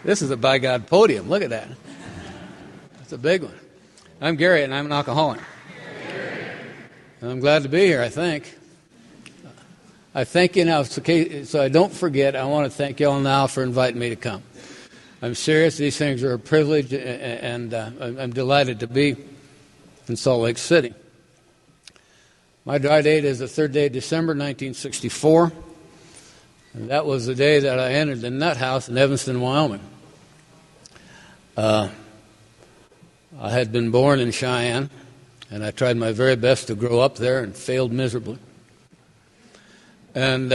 This is a by God podium. Look at that. That's a big one. I'm Gary, and I'm an alcoholic. And I'm glad to be here, I think. I thank you now, so I don't forget, I want to thank you all now for inviting me to come. I'm serious. These things are a privilege, and I'm delighted to be in Salt Lake City. My dry date is the 3rd day of December, 1964. And that was the day that I entered the nut house in Evanston, Wyoming. I had been born in Cheyenne, and I tried my very best to grow up there and failed miserably. And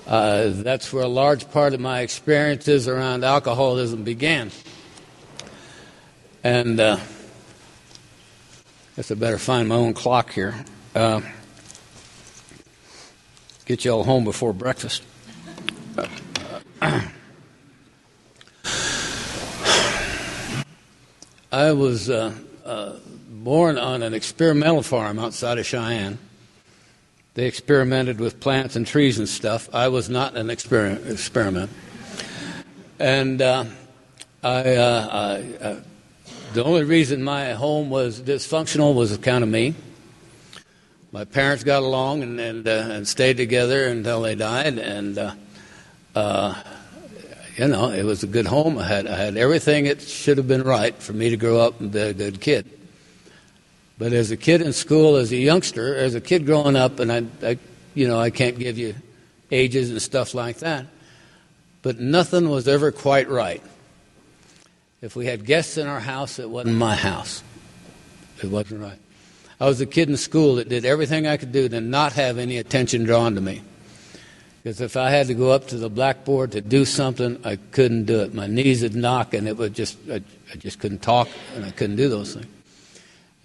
that's where a large part of my experiences around alcoholism began. And I guess I better find my own clock here. Get you all home before breakfast. I was born on an experimental farm outside of Cheyenne. They experimented with plants and trees and stuff. I was not an experiment. And the only reason my home was dysfunctional was account of me. My parents got along and stayed together until they died, and it was a good home. I had everything it should have been right for me to grow up and be a good kid. But as a kid in school, as a youngster, as a kid growing up, and I can't give you ages and stuff like that, but nothing was ever quite right. If we had guests in our house, it wasn't my house. It wasn't right. I was a kid in school that did everything I could do to not have any attention drawn to me. Because if I had to go up to the blackboard to do something, I couldn't do it. My knees would knock, and I just couldn't talk, and I couldn't do those things.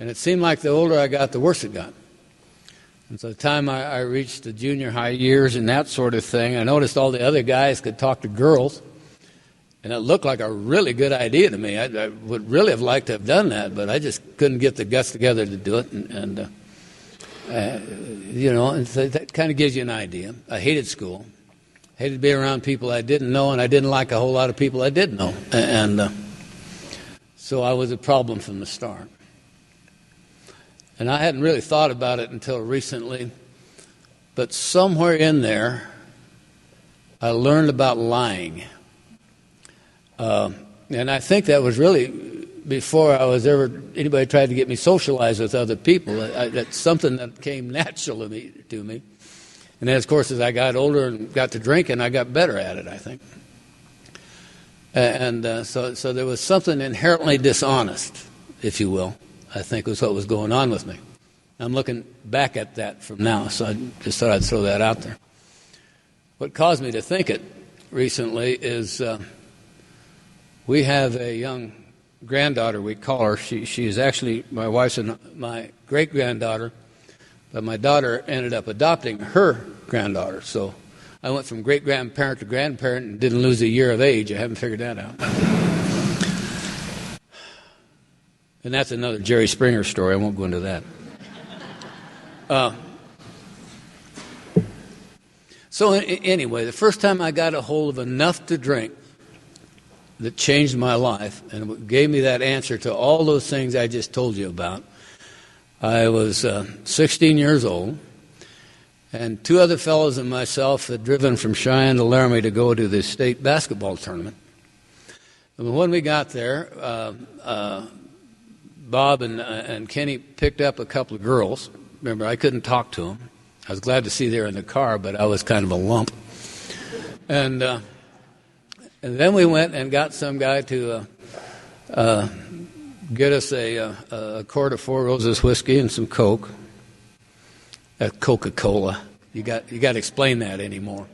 And it seemed like the older I got, the worse it got. And so the time I reached the junior high years and that sort of thing, I noticed all the other guys could talk to girls, and it looked like a really good idea to me. I would really have liked to have done that, but I just couldn't get the guts together to do it. And so that kind of gives you an idea. I hated school. I hated to be around people I didn't know, and I didn't like a whole lot of people I did know. And so I was a problem from the start. And I hadn't really thought about it until recently, but somewhere in there, I learned about lying. And I think that was really before anybody tried to get me socialized with other people. That's something that came natural to me. And then, of course, as I got older and got to drinking, I got better at it, I think. And so there was something inherently dishonest, if you will, I think was what was going on with me. I'm looking back at that from now, so I just thought I'd throw that out there. What caused me to think it recently is we have a young granddaughter, we call her. She is actually my wife's and my great-granddaughter, but my daughter ended up adopting her granddaughter. So I went from great-grandparent to grandparent and didn't lose a year of age. I haven't figured that out. And that's another Jerry Springer story. I won't go into that. So anyway, the first time I got a hold of enough to drink that changed my life and gave me that answer to all those things I just told you about, I was 16 years old, and two other fellows and myself had driven from Cheyenne to Laramie to go to the state basketball tournament. And when we got there, Bob and Kenny picked up a couple of girls. Remember, I couldn't talk to them. I was glad to see they were in the car, but I was kind of a lump. And then we went and got some guy to get us a quart of Four Roses whiskey and some Coke. Coca-Cola. You got to explain that anymore.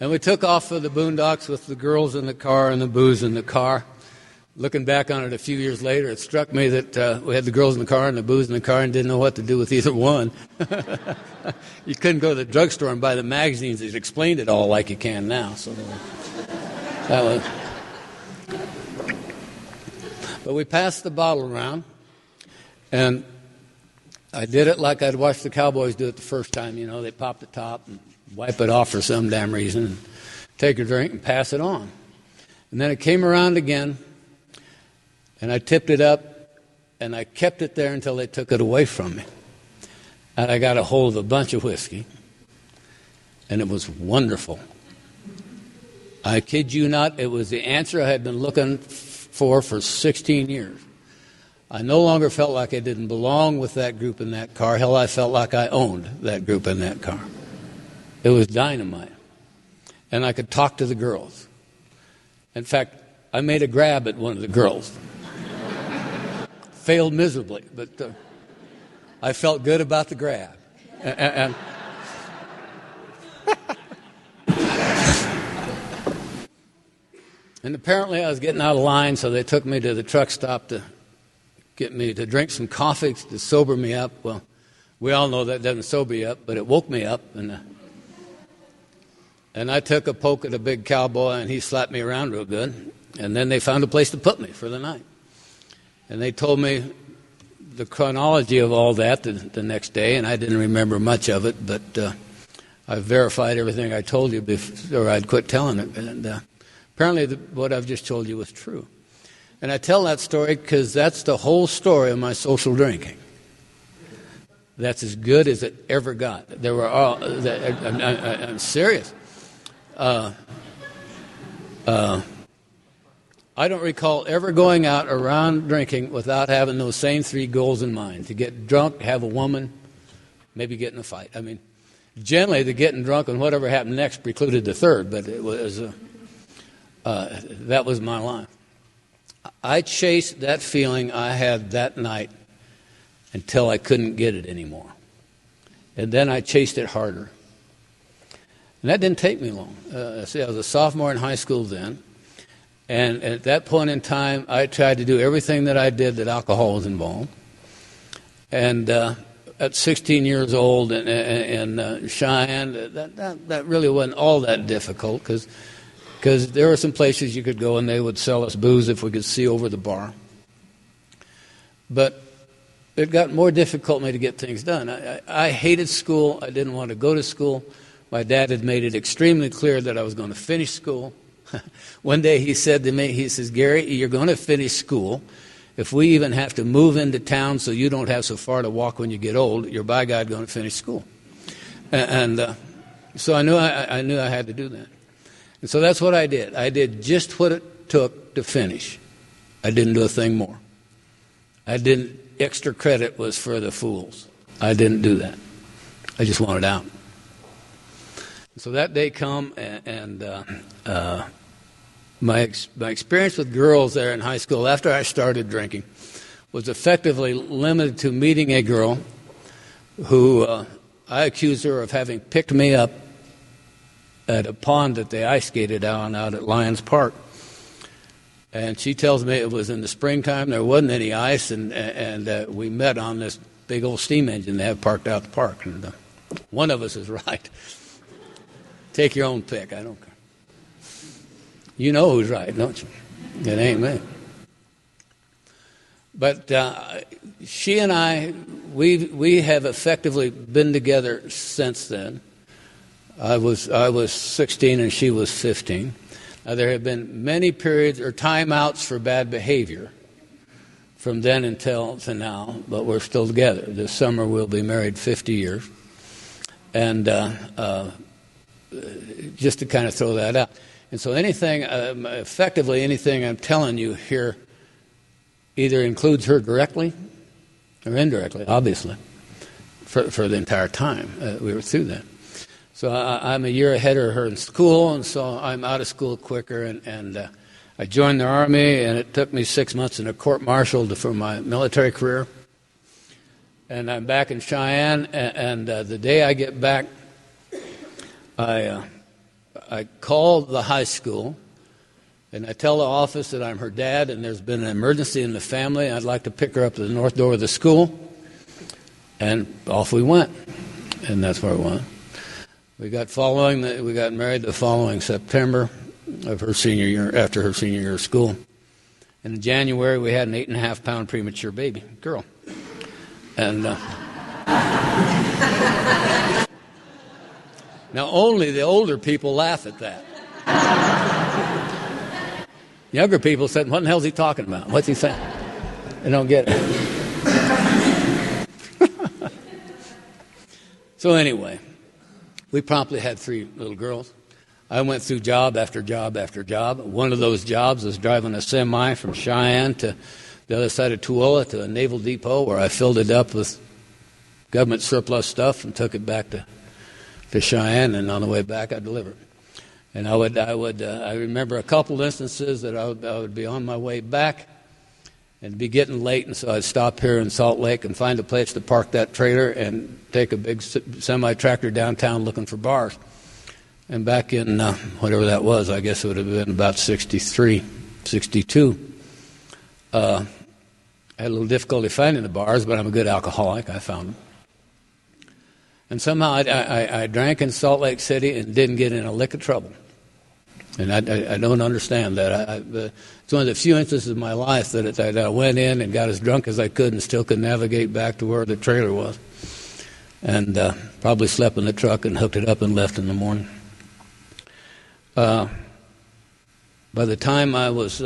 And we took off for the boondocks with the girls in the car and the booze in the car. Looking back on it a few years later, it struck me that we had the girls in the car and the booze in the car and didn't know what to do with either one. You couldn't go to the drugstore and buy the magazines that explained it all like you can now. So that was. But we passed the bottle around, and I did it like I'd watched the Cowboys do it the first time. You know, they pop the top and wipe it off for some damn reason, and take a drink and pass it on. And then it came around again, and I tipped it up, and I kept it there until they took it away from me. And I got a hold of a bunch of whiskey, and it was wonderful. I kid you not, it was the answer I had been looking for 16 years. I no longer felt like I didn't belong with that group in that car. Hell, I felt like I owned that group in that car. It was dynamite. And I could talk to the girls. In fact, I made a grab at one of the girls. Failed miserably, but I felt good about the grab. And and apparently I was getting out of line, so they took me to the truck stop to get me to drink some coffee to sober me up. Well, we all know that doesn't sober you up, but it woke me up. And I took a poke at a big cowboy, and he slapped me around real good. And then they found a place to put me for the night. And they told me the chronology of all that the next day, and I didn't remember much of it, but I verified everything I told you before I'd quit telling it. And apparently what I've just told you was true. And I tell that story because that's the whole story of my social drinking. That's as good as it ever got. There were all. I'm serious. I don't recall ever going out around drinking without having those same three goals in mind: to get drunk, have a woman, maybe get in a fight. I mean, generally the getting drunk and whatever happened next precluded the third, but it was that was my line. I chased that feeling I had that night until I couldn't get it anymore. And then I chased it harder. And that didn't take me long. See, I was a sophomore in high school then. And at that point in time, I tried to do everything that I did that alcohol was involved. And at 16 years old in Cheyenne, that really wasn't all that difficult because there were some places you could go and they would sell us booze if we could see over the bar. But it got more difficult for me to get things done. I hated school. I didn't want to go to school. My dad had made it extremely clear that I was going to finish school. One day he said to me, he says, "Gary, you're going to finish school. If we even have to move into town so you don't have so far to walk when you get old, you're by God going to finish school." And so I knew I had to do that. And so that's what I did. I did just what it took to finish. I didn't do a thing more. Extra credit was for the fools. I didn't do that. I just wanted out. So that day come, and my experience with girls there in high school after I started drinking was effectively limited to meeting a girl who I accused her of having picked me up at a pond that they ice skated out at Lions Park. And she tells me it was in the springtime, there wasn't any ice, and we met on this big old steam engine they have parked out the park. And one of us is right. Take your own pick, I don't care. You know who's right, don't you? It ain't me. But she and I, we have effectively been together since then. I was 16 and she was 15. There have been many periods or timeouts for bad behavior from then until to now, but we're still together. This summer we'll be married 50 years. And just to kind of throw that out. And so effectively anything I'm telling you here either includes her directly or indirectly, obviously, for the entire time we were through that. So I'm a year ahead of her in school, and so I'm out of school quicker, and I joined the Army, and it took me 6 months in a court-martial for my military career. And I'm back in Cheyenne, and the day I get back, I call the high school, and I tell the office that I'm her dad, and there's been an emergency in the family. I'd like to pick her up to the north door of the school, and off we went, and that's where we went. We got married the following September of her senior year, after her senior year of school. And in January, we had an 8.5-pound premature baby girl. And Now, only the older people laugh at that. Younger people said, what in the hell is he talking about? What's he saying? They don't get it. So anyway, we promptly had 3 little girls. I went through job after job after job. One of those jobs was driving a semi from Cheyenne to the other side of Tooele to a naval depot where I filled it up with government surplus stuff and took it back to Cheyenne, and on the way back I delivered. And I remember a couple instances that I would be on my way back and be getting late, and so I'd stop here in Salt Lake and find a place to park that trailer and take a big semi-tractor downtown looking for bars. And back in whatever that was, I guess it would have been about 63, 62, I had a little difficulty finding the bars, but I'm a good alcoholic. I found them. And somehow I drank in Salt Lake City and didn't get in a lick of trouble. And I don't understand that. It's one of the few instances of my life that I went in and got as drunk as I could and still could navigate back to where the trailer was. And probably slept in the truck and hooked it up and left in the morning. By the time I was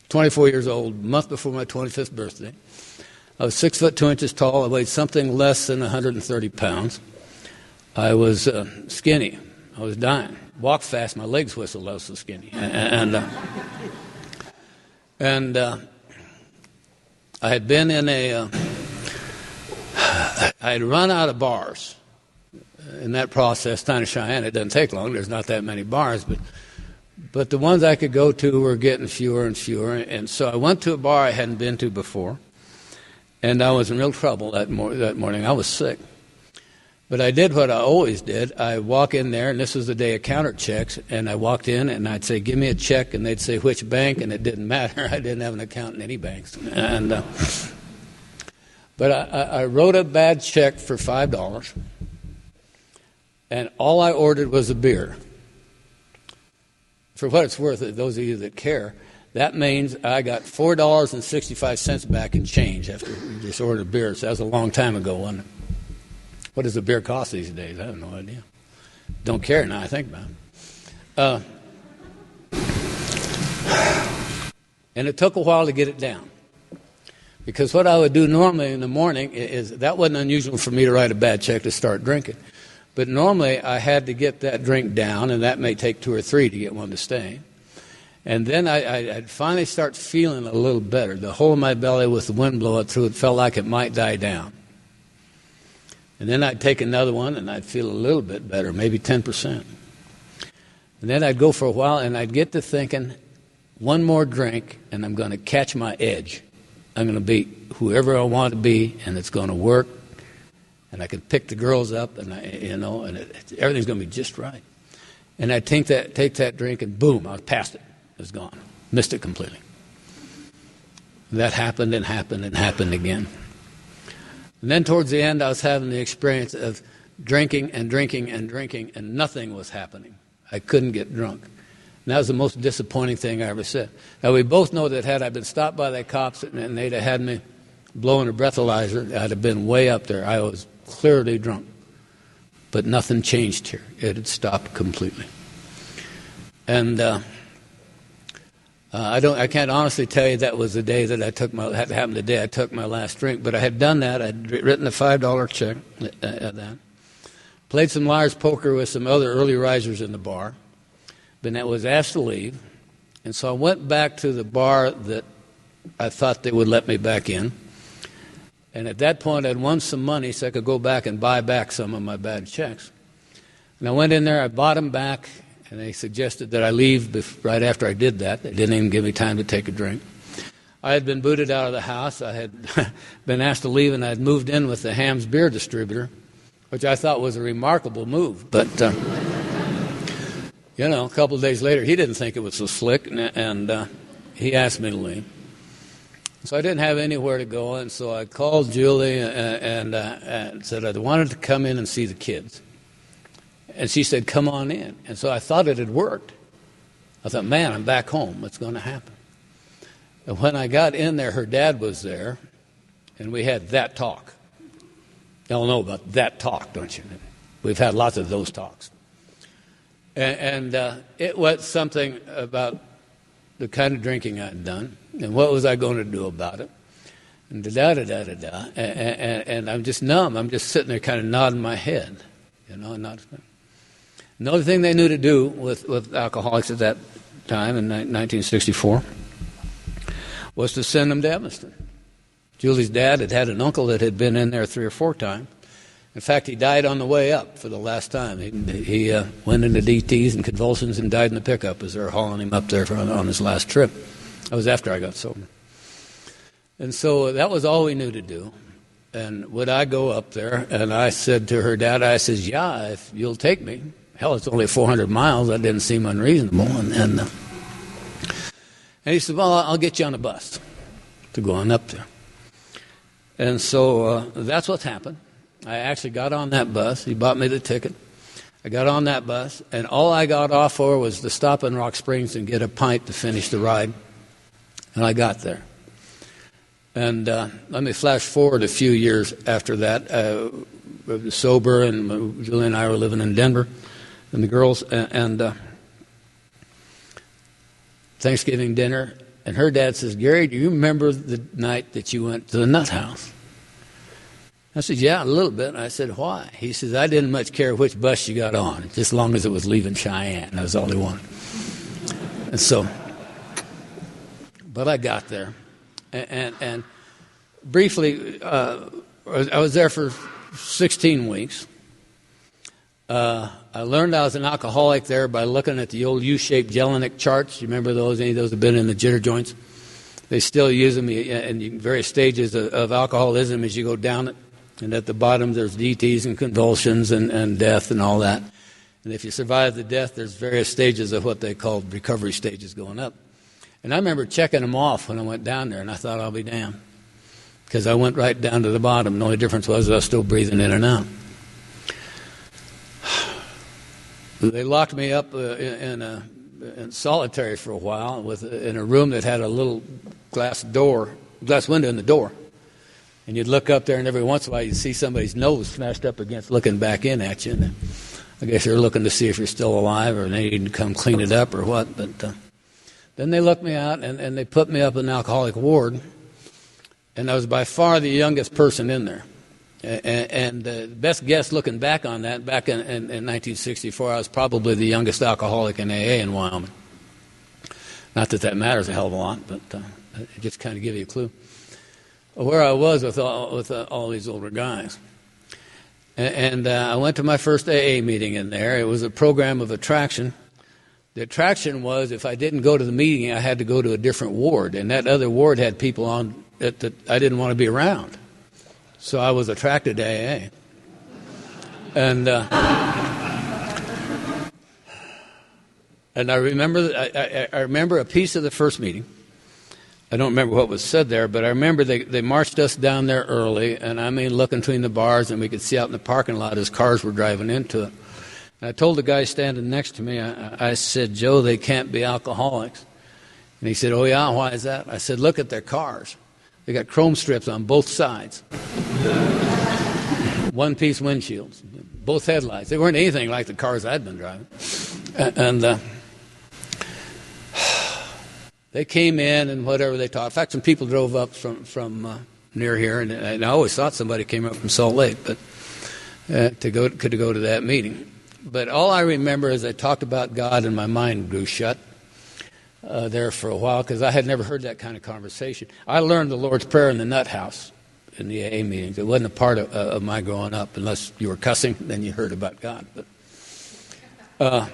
24 years old, a month before my 25th birthday, I was 6 foot 2 inches tall. I weighed something less than 130 pounds. I was skinny. I was dying. Walked fast. My legs whistled. I was so skinny. And I had been in I had run out of bars. In that process, down in Cheyenne, it doesn't take long. There's not that many bars, but the ones I could go to were getting fewer and fewer. And so I went to a bar I hadn't been to before. And I was in real trouble that morning. I was sick. But I did what I always did. I walk in there, and this was the day of counter checks, and I walked in, and I'd say, give me a check, and they'd say, which bank, and it didn't matter. I didn't have an account in any banks. But I wrote a bad check for $5, and all I ordered was a beer. For what it's worth, those of you that care, that means I got $4.65 back in change after we just ordered beer. So that was a long time ago, wasn't it? What does a beer cost these days? I have no idea. Don't care now I think about it. And it took a while to get it down. Because what I would do normally in the morning is, that wasn't unusual for me to write a bad check to start drinking. But normally I had to get that drink down, and that may take 2 or 3 to get one to stay. And then I'd finally start feeling a little better. The hole in my belly with the wind blowing through it felt like it might die down. And then I'd take another one, and I'd feel a little bit better, maybe 10%. And then I'd go for a while, and I'd get to thinking, one more drink, and I'm going to catch my edge. I'm going to be whoever I want to be, and it's going to work. And I can pick the girls up, and everything's going to be just right. And I'd take that drink, and boom, I was past it. It was gone. Missed it completely. That happened and happened and happened again. And then towards the end, I was having the experience of drinking and drinking and drinking, and nothing was happening. I couldn't get drunk. And that was the most disappointing thing I ever said. Now, we both know that had I been stopped by the cops and they'd have had me blowing a breathalyzer, I'd have been way up there. I was clearly drunk. But nothing changed here. It had stopped completely. And I can't honestly tell you that was the day that that happened the day I took my last drink, but I had done that. I'd written a $5 check at that. Played some liar's poker with some other early risers in the bar. Then I was asked to leave, and so I went back to the bar that I thought they would let me back in. And at that point, I'd won some money so I could go back and buy back some of my bad checks. And I went in there, I bought them back, and they suggested that I leave right after I did that. They didn't even give me time to take a drink. I had been booted out of the house. I had been asked to leave, and I had moved in with the Hamm's beer distributor, which I thought was a remarkable move. But, a couple of days later, he didn't think it was so slick, and he asked me to leave. So I didn't have anywhere to go, and so I called Julie and said I wanted to come in and see the kids. And she said, come on in. And so I thought it had worked. I thought, man, I'm back home. What's going to happen? And when I got in there, her dad was there, and we had that talk. Y'all know about that talk, don't you? We've had lots of those talks. And it was something about the kind of drinking I'd done, and what was I going to do about it, and da-da-da-da-da-da. And I'm just numb. I'm just sitting there kind of nodding my head, not. The only thing they knew to do with alcoholics at that time, in 1964, was to send them to Evanston. Julie's dad had an uncle that had been in there 3 or 4 times. In fact, he died on the way up for the last time. He went into DTs and convulsions and died in the pickup as they were hauling him up there on his last trip. That was after I got sober. And so that was all we knew to do. And would I go up there? And I said to her dad, I says, yeah, if you'll take me. Hell, it's only 400 miles. That didn't seem unreasonable. And he said, well, I'll get you on a bus to go on up there. And so that's what happened. I actually got on that bus. He bought me the ticket. I got on that bus, and all I got off for was to stop in Rock Springs and get a pint to finish the ride. And I got there. And let me flash forward a few years after that. I was sober, and Julie and I were living in Denver, and the girls, and Thanksgiving dinner. And her dad says, Gary, do you remember the night that you went to the nut house? I said, yeah, a little bit. And I said, why? He says, I didn't much care which bus you got on, just as long as it was leaving Cheyenne. That was all he wanted. And so, but I got there. And briefly, I was there for 16 weeks. I learned I was an alcoholic there by looking at the old U-shaped Jelinek charts. You remember those? Any of those have been in the jitter joints? They still use them in various stages of alcoholism as you go down it. And at the bottom, there's DTs and convulsions and death and all that. And if you survive the death, there's various stages of what they called recovery stages going up. And I remember checking them off when I went down there, and I thought, I'll be damned. Because I went right down to the bottom. The only difference was I was still breathing in and out. They locked me up in solitary for a while in a room that had a little glass window in the door. And you'd look up there, and every once in a while you'd see somebody's nose smashed up against looking back in at you. And I guess they're looking to see if you're still alive or they need to come clean it up or what. But then they looked me out, and they put me up in an alcoholic ward. And I was by far the youngest person in there. And the best guess looking back on that, back in 1964, I was probably the youngest alcoholic in AA in Wyoming. Not that matters a hell of a lot, but it just kind of gives you a clue where I was with all these older guys. And I went to my first AA meeting in there. It was a program of attraction. The attraction was if I didn't go to the meeting, I had to go to a different ward. And that other ward had people on that I didn't want to be around. So I was attracted to AA. And I remember a piece of the first meeting. I don't remember what was said there, but I remember they marched us down there early, and I mean looking between the bars, and we could see out in the parking lot as cars were driving into it. And I told the guy standing next to me, I said, Joe, they can't be alcoholics. And he said, oh yeah, why is that? I said, look at their cars. They got chrome strips on both sides. One-piece windshields, both headlights. They weren't anything like the cars I'd been driving. And they came in and whatever they talked. In fact, some people drove up from near here, and I always thought somebody came up from Salt Lake, but to go to that meeting. But all I remember is I talked about God, and my mind grew shut there for a while because I had never heard that kind of conversation. I learned the Lord's Prayer in the nut house in the AA meetings. It wasn't a part of my growing up. Unless you were cussing, then you heard about God. But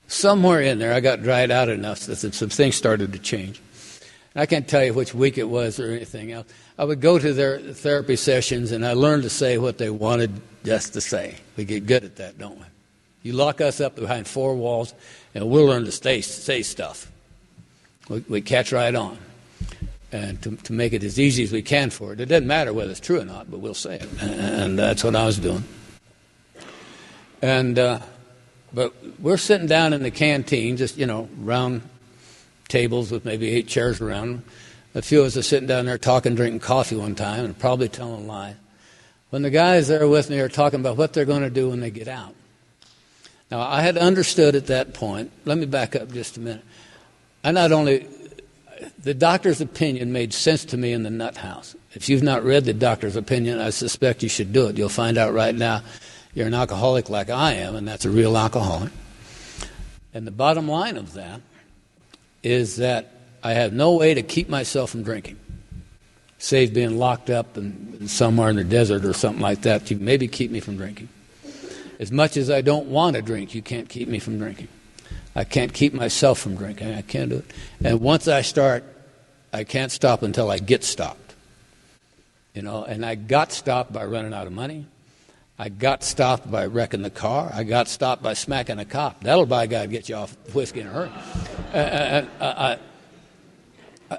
somewhere in there, I got dried out enough that some things started to change. I can't tell you which week it was or anything else. I would go to their therapy sessions, and I learned to say what they wanted just to say. We get good at that, don't we? You lock us up behind four walls, and we'll learn to say stuff. We catch right on, and to make it as easy as we can for it. It doesn't matter whether it's true or not, but we'll say it, and that's what I was doing. And but we're sitting down in the canteen, just round tables with maybe 8 chairs around. A few of us are sitting down there talking, drinking coffee one time, and probably telling lies. When the guys there with me are talking about what they're going to do when they get out. Now, I had understood at that point, let me back up just a minute. The doctor's opinion made sense to me in the nut house. If you've not read the doctor's opinion, I suspect you should do it. You'll find out right now you're an alcoholic like I am, and that's a real alcoholic. And the bottom line of that is that I have no way to keep myself from drinking, save being locked up and somewhere in the desert or something like that to maybe keep me from drinking. As much as I don't want to drink, you can't keep me from drinking. I can't keep myself from drinking. I can't do it. And once I start, I can't stop until I get stopped. And I got stopped by running out of money. I got stopped by wrecking the car. I got stopped by smacking a cop. That'll, by God, get you off whiskey in a hurry.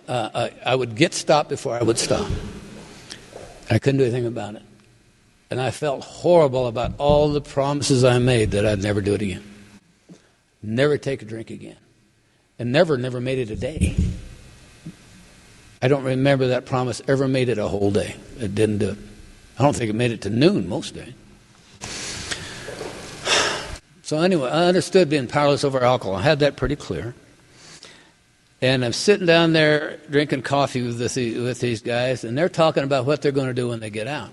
I would get stopped before I would stop. I couldn't do anything about it. And I felt horrible about all the promises I made that I'd never do it again. Never take a drink again. And never made it a day. I don't remember that promise ever made it a whole day. It didn't do it. I don't think it made it to noon most days. So anyway, I understood being powerless over alcohol. I had that pretty clear. And I'm sitting down there drinking coffee with these guys, and they're talking about what they're going to do when they get out.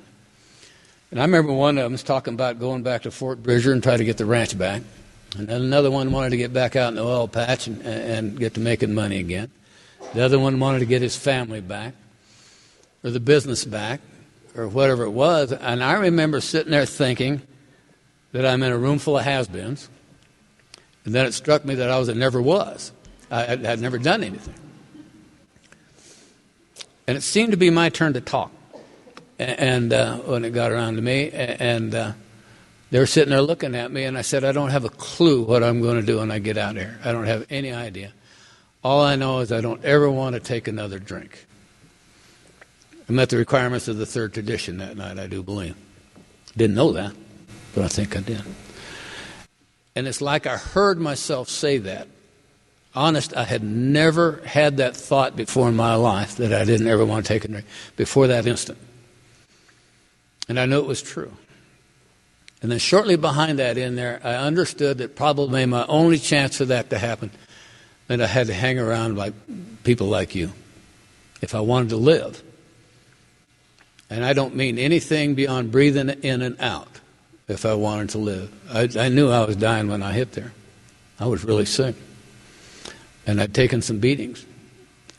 And I remember one of them was talking about going back to Fort Bridger and try to get the ranch back. And then another one wanted to get back out in the oil patch and get to making money again. The other one wanted to get his family back or the business back or whatever it was. And I remember sitting there thinking that I'm in a room full of has-beens. And then it struck me that I never was. I had never done anything. And it seemed to be my turn to talk. And when it got around to me, and they were sitting there looking at me, and I said, I don't have a clue what I'm going to do when I get out here. I don't have any idea. All I know is I don't ever want to take another drink. I met the requirements of the third tradition that night, I do believe. Didn't know that, but I think I did. And it's like I heard myself say that. Honest, I had never had that thought before in my life that I didn't ever want to take a drink before that instant. And I knew it was true. And then shortly behind that in there, I understood that probably my only chance for that to happen, that I had to hang around like people like you if I wanted to live. And I don't mean anything beyond breathing in and out if I wanted to live. I knew I was dying when I hit there. I was really sick. And I'd taken some beatings.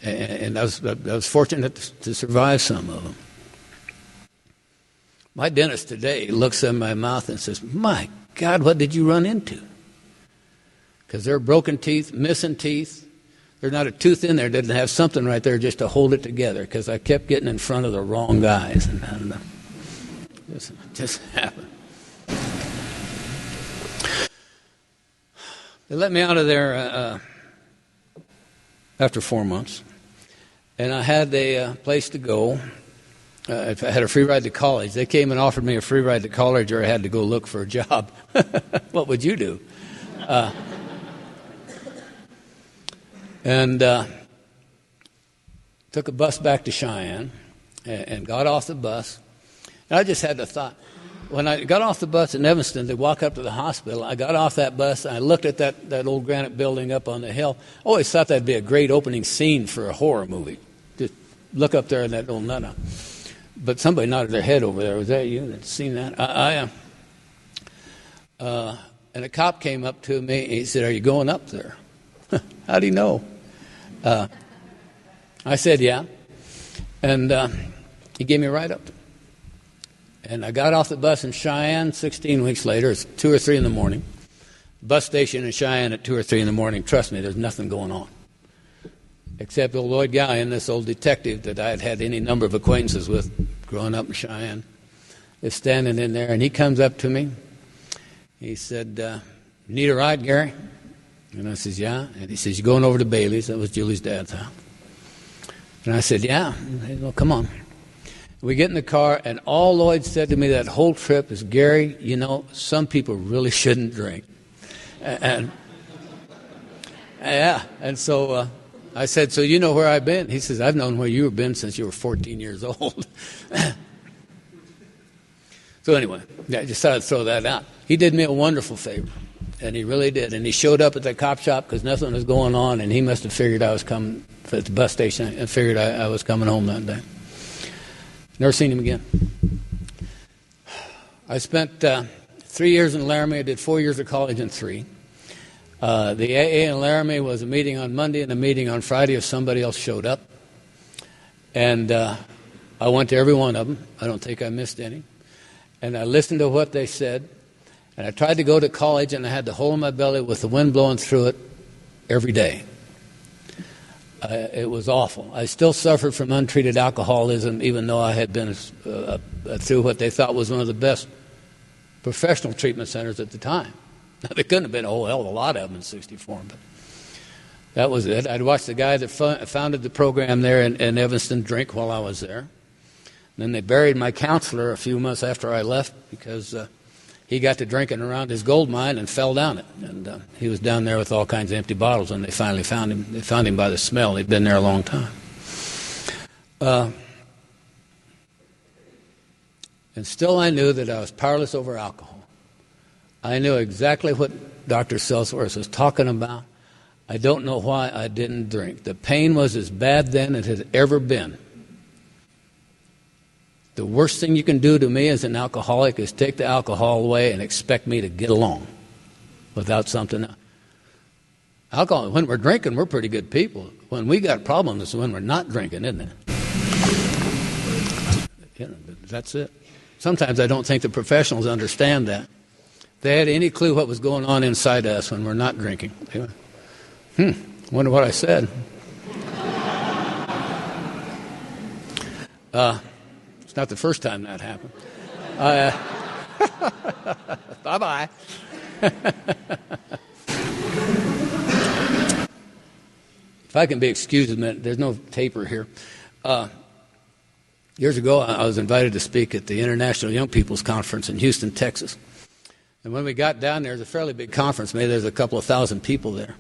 And I was fortunate to survive some of them. My dentist today looks at my mouth and says, my God, what did you run into? Because there are broken teeth, missing teeth. There's not a tooth in there that doesn't have something right there just to hold it together, because I kept getting in front of the wrong guys. And I don't know. It just happened. They let me out of there after 4 months. And I had a place to go. If I had a free ride to college, they came and offered me a free ride to college, or I had to go look for a job. What would you do? And took a bus back to Cheyenne and got off the bus. And I just had the thought. When I got off the bus in Evanston to walk up to the hospital, I got off that bus and I looked at that old granite building up on the hill. I always thought that'd be a great opening scene for a horror movie. Just look up there in that old nut. But somebody nodded their head over there. Was that you that seen that? And a cop came up to me and he said, "Are you going up there?" How do you know? I said, "Yeah." And he gave me a ride up there. And I got off the bus in Cheyenne 16 weeks later. It's 2 or 3 in the morning. Bus station in Cheyenne at 2 or 3 in the morning. Trust me, there's nothing going on. Except old Lloyd Gallion, this old detective that I had had any number of acquaintances with growing up in Cheyenne, is standing in there, and he comes up to me. He said, "You need a ride, Gary?" And I says, "Yeah." And he says, "You going over to Bailey's?" That was Julie's dad's house. And I said, "Yeah." And he said, "Well, come on." We get in the car, and all Lloyd said to me that whole trip is, "Gary, you know, some people really shouldn't drink." And yeah, and so I said, so you know where I've been? He says, I've known where you've been since you were 14 years old. So anyway, I just thought I'd throw that out. He did me a wonderful favor, and he really did. And he showed up at the cop shop because nothing was going on, and he must have figured I was coming at the bus station and figured I was coming home that day. Never seen him again. I spent 3 years in Laramie. I did 4 years of college and 3. The AA in Laramie was a meeting on Monday and a meeting on Friday if somebody else showed up. And I went to every one of them. I don't think I missed any. And I listened to what they said. And I tried to go to college, and I had the hole in my belly with the wind blowing through it every day. It was awful. I still suffered from untreated alcoholism, even though I had been through what they thought was one of the best professional treatment centers at the time. Now, there couldn't have been a whole hell of a lot of them in 64, but that was it. I'd watched the guy that founded the program there in Evanston drink while I was there. And then they buried my counselor a few months after I left because he got to drinking around his gold mine and fell down it. And he was down there with all kinds of empty bottles, and they finally found him. They found him by the smell. He'd been there a long time. And still I knew that I was powerless over alcohol. I knew exactly what Dr. Seltzworth was talking about. I don't know why I didn't drink. The pain was as bad then as it had ever been. The worst thing you can do to me as an alcoholic is take the alcohol away and expect me to get along without something else. Alcohol, when we're drinking, we're pretty good people. When we got problems is when we're not drinking, isn't it? You know, that's it. Sometimes I don't think the professionals understand that. If they had any clue what was going on inside us when we're not drinking. They went, wonder what I said. It's not the first time that happened. Bye-bye. If I can be excused a minute, there's no taper here. Years ago, I was invited to speak at the International Young People's Conference in Houston, Texas. And when we got down there, it was a fairly big conference. Maybe there's a couple of thousand people there.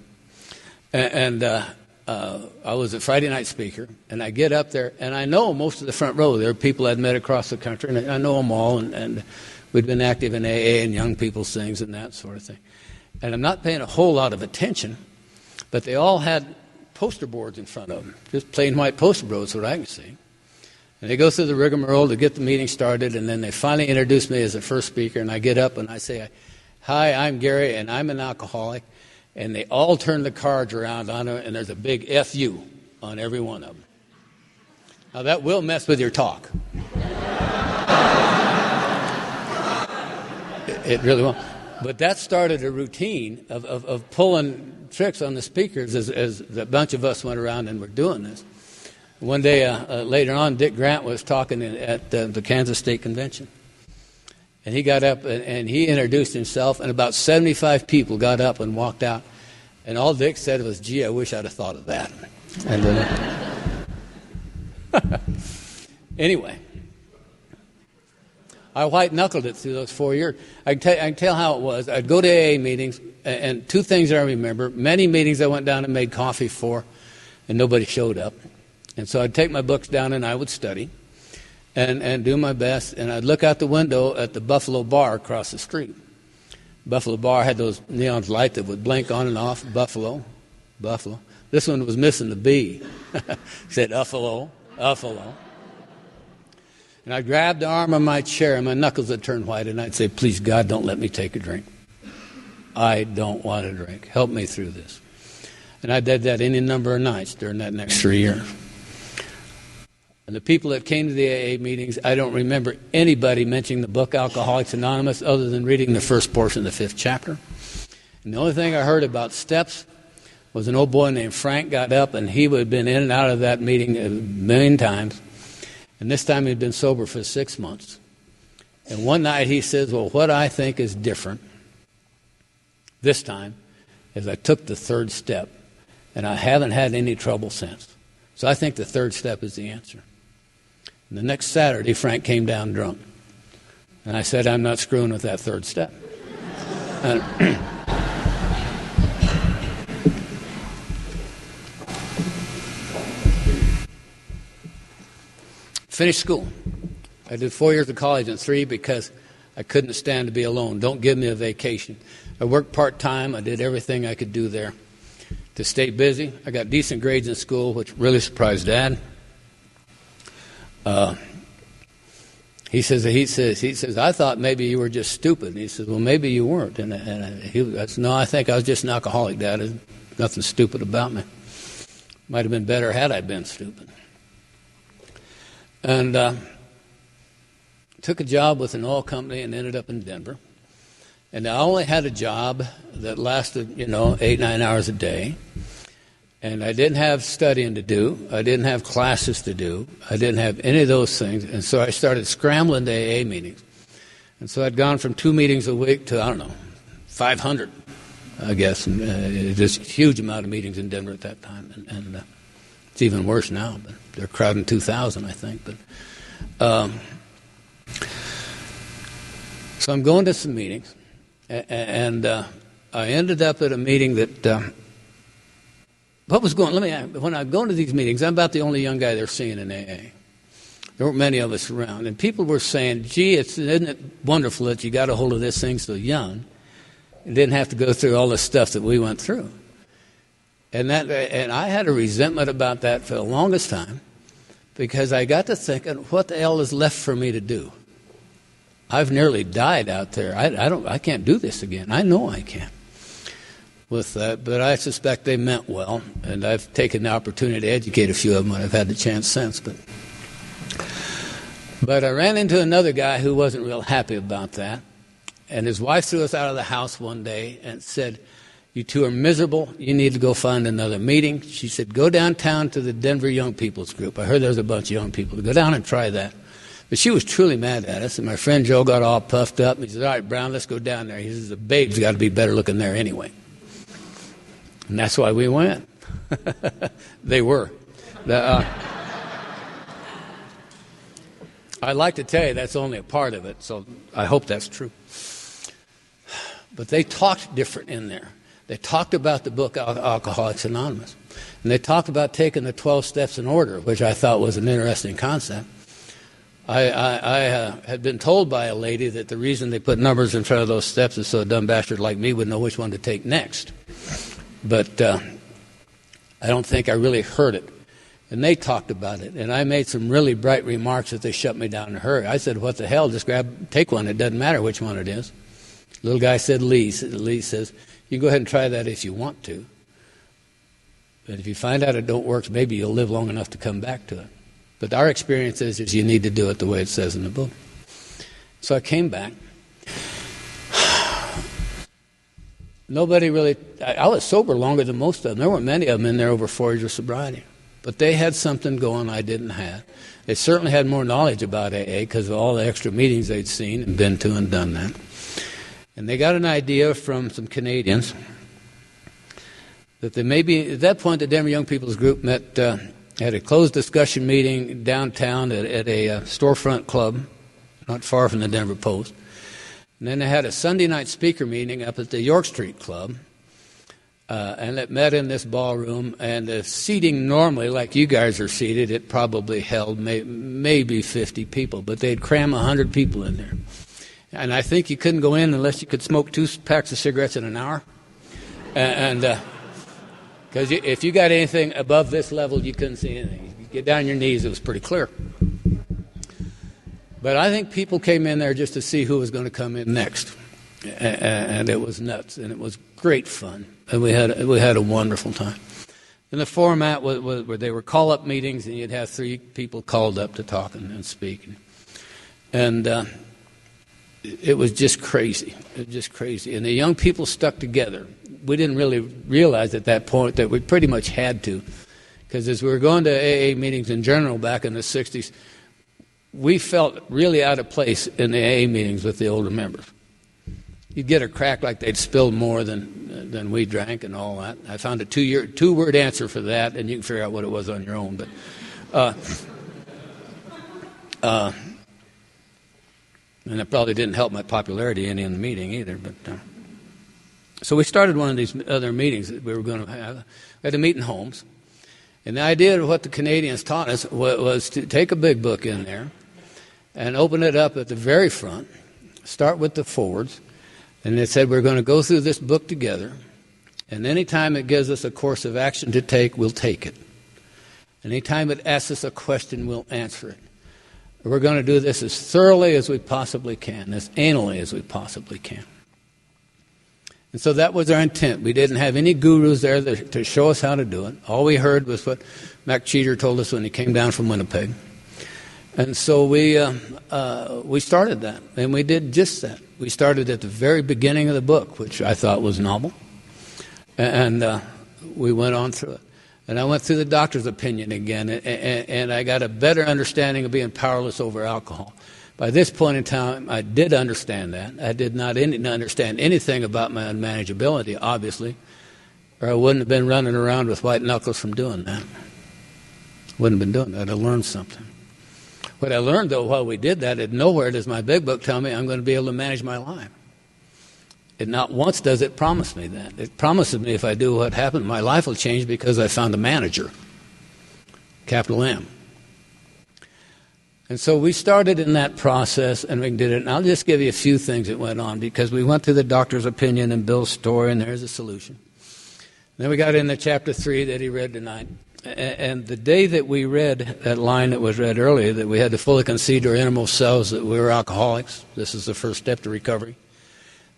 And I was a Friday night speaker, and I get up there, and I know most of the front row. There are people I'd met across the country, and I know them all, and we'd been active in AA and young people's things and that sort of thing. And I'm not paying a whole lot of attention, but they all had poster boards in front of them, just plain white poster boards, what I can see. And they go through the rigmarole to get the meeting started, and then they finally introduce me as the first speaker, and I get up and I say, "Hi, I'm Gary, and I'm an alcoholic." And they all turn the cards around on it, and there's a big F-U on every one of them. Now, that will mess with your talk. It really will. But that started a routine of pulling tricks on the speakers as a bunch of us went around and were doing this. One day later on, Dick Grant was talking at the Kansas State Convention. And he got up and he introduced himself, and about 75 people got up and walked out. And all Dick said was, "Gee, I wish I'd have thought of that." And anyway, I white-knuckled it through those 4 years. I can tell how it was. I'd go to AA meetings, and two things I remember. Many meetings I went down and made coffee for, and nobody showed up. And so I'd take my books down and I would study. And do my best, and I'd look out the window at the Buffalo Bar across the street. Buffalo Bar had those neon lights that would blink on and off. Buffalo. This one was missing the B. It said Uffalo. And I'd grab the arm of my chair, and my knuckles would turn white, and I'd say, "Please, God, don't let me take a drink. I don't want to drink. Help me through this." And I did that any number of nights during that next 3 years. And the people that came to the AA meetings, I don't remember anybody mentioning the book Alcoholics Anonymous other than reading the first portion of the 5th chapter. And the only thing I heard about steps was an old boy named Frank got up, and he had been in and out of that meeting a million times. And this time he'd been sober for 6 months. And one night he says, "Well, what I think is different this time is I took the 3rd step, and I haven't had any trouble since. So I think the 3rd step is the answer." And the next Saturday, Frank came down drunk. And I said, "I'm not screwing with that 3rd step." Finished school. I did 4 years of college and 3 because I couldn't stand to be alone. Don't give me a vacation. I worked part-time. I did everything I could do there to stay busy. I got decent grades in school, which really surprised Dad. He says, I thought maybe you were just stupid. And he says, well, maybe you weren't. And I said, no, I think I was just an alcoholic, Dad. There's nothing stupid about me. Might have been better had I been stupid. And took a job with an oil company and ended up in Denver. And I only had a job that lasted, 8-9 hours a day. And I didn't have studying to do. I didn't have classes to do. I didn't have any of those things. And so I started scrambling to AA meetings. And so I'd gone from 2 meetings a week to, 500, I guess. And, just a huge amount of meetings in Denver at that time. And it's even worse now. But they're crowding 2,000, I think. But so I'm going to some meetings. And I ended up at a meeting that... What was going? When I go to these meetings, I'm about the only young guy they're seeing in AA. There weren't many of us around, and people were saying, "Gee, isn't it wonderful that you got a hold of this thing so young, and didn't have to go through all the stuff that we went through." And I had a resentment about that for the longest time, because I got to thinking, what the hell is left for me to do? I've nearly died out there. I can't do this again. I know I can't. With that, but I suspect they meant well, and I've taken the opportunity to educate a few of them when I've had the chance since. But I ran into another guy who wasn't real happy about that, and his wife threw us out of the house one day and said, "You two are miserable. You need to go find another meeting." She said, "Go downtown to the Denver Young People's Group. I heard there's a bunch of young people. Go down and try that." But she was truly mad at us, and my friend Joe got all puffed up, and he said, "All right, Brown, let's go down there." He says, "The babes got to be better looking there anyway." And that's why we went. They were. I'd like to tell you that's only a part of it, so I hope that's true. But they talked different in there. They talked about the book Alcoholics Anonymous. And they talked about taking the 12 steps in order, which I thought was an interesting concept. I had been told by a lady that the reason they put numbers in front of those steps is so a dumb bastard like me would know which one to take next. But I don't think I really heard it. And they talked about it. And I made some really bright remarks that they shut me down in a hurry. I said, "What the hell? Just take one. It doesn't matter which one it is." Little guy said, Lee says, "You go ahead and try that if you want to. But if you find out it don't work, maybe you'll live long enough to come back to it. But our experience is you need to do it the way it says in the book." So I came back. Nobody really... I was sober longer than most of them. There weren't many of them in there over 4 years of sobriety. But they had something going I didn't have. They certainly had more knowledge about AA because of all the extra meetings they'd seen and been to and done that. And they got an idea from some Canadians that they maybe... At that point, the Denver Young People's Group met... had a closed discussion meeting downtown at a storefront club not far from the Denver Post. And then they had a Sunday night speaker meeting up at the York Street Club, and it met in this ballroom. And the seating normally, like you guys are seated, it probably held maybe 50 people, but they'd cram 100 people in there. And I think you couldn't go in unless you could smoke 2 packs of cigarettes in an hour. And because if you got anything above this level, you couldn't see anything. You get down on your knees, it was pretty clear. But I think people came in there just to see who was going to come in next. And it was nuts, and it was great fun. And we had a wonderful time. And the format was where they were call-up meetings, and you'd have 3 people called up to talk and speak. And it was just crazy. It was just crazy. And the young people stuck together. We didn't really realize at that point that we pretty much had to. Because as we were going to AA meetings in general back in the 60s, we felt really out of place in the AA meetings with the older members. You'd get a crack like they'd spilled more than we drank and all that. I found a 2-word answer for that, and you can figure out what it was on your own. But and it probably didn't help my popularity any in the meeting either. But so we started one of these other meetings that we were going to have. We had to meet in homes. And the idea of what the Canadians taught us was to take a big book in there and open it up at the very front, start with the forwards, and they said we're going to go through this book together, and any time it gives us a course of action to take, we'll take it. Any time it asks us a question, we'll answer it. We're going to do this as thoroughly as we possibly can, as anally as we possibly can. And so that was our intent. We didn't have any gurus there to show us how to do it. All we heard was what Mac Cheater told us when he came down from Winnipeg. And so we started that, and we did just that. We started at the very beginning of the book, which I thought was novel, and we went on through it. And I went through the doctor's opinion again, and I got a better understanding of being powerless over alcohol. By this point in time, I did understand that. I did not understand anything about my unmanageability, obviously, or I wouldn't have been running around with white knuckles from doing that. Wouldn't have been doing that. I'd have learned something. What I learned, though, while we did that, nowhere does my big book tell me I'm going to be able to manage my life. And not once does it promise me that. It promises me if I do what happened, my life will change because I found a manager, capital M. And so we started in that process, and we did it. And I'll just give you a few things that went on, because we went through the doctor's opinion and Bill's story, and there's a solution. Then we got into chapter 3 that he read tonight. And the day that we read that line that was read earlier, that we had to fully concede to our innermost selves that we were alcoholics, this is the first step to recovery.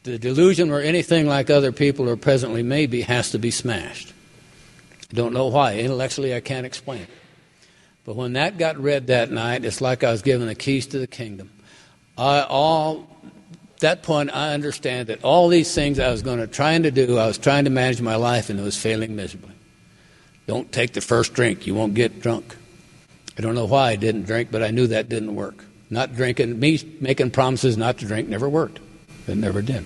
The delusion or anything like other people or presently may be has to be smashed. I don't know why. Intellectually, I can't explain it. But when that got read that night, it's like I was given the keys to the kingdom. At that point, I understand that all these things I was trying to do, I was trying to manage my life, and it was failing miserably. Don't take the first drink. You won't get drunk. I don't know why I didn't drink, but I knew that didn't work. Not drinking, me making promises not to drink never worked. It never did.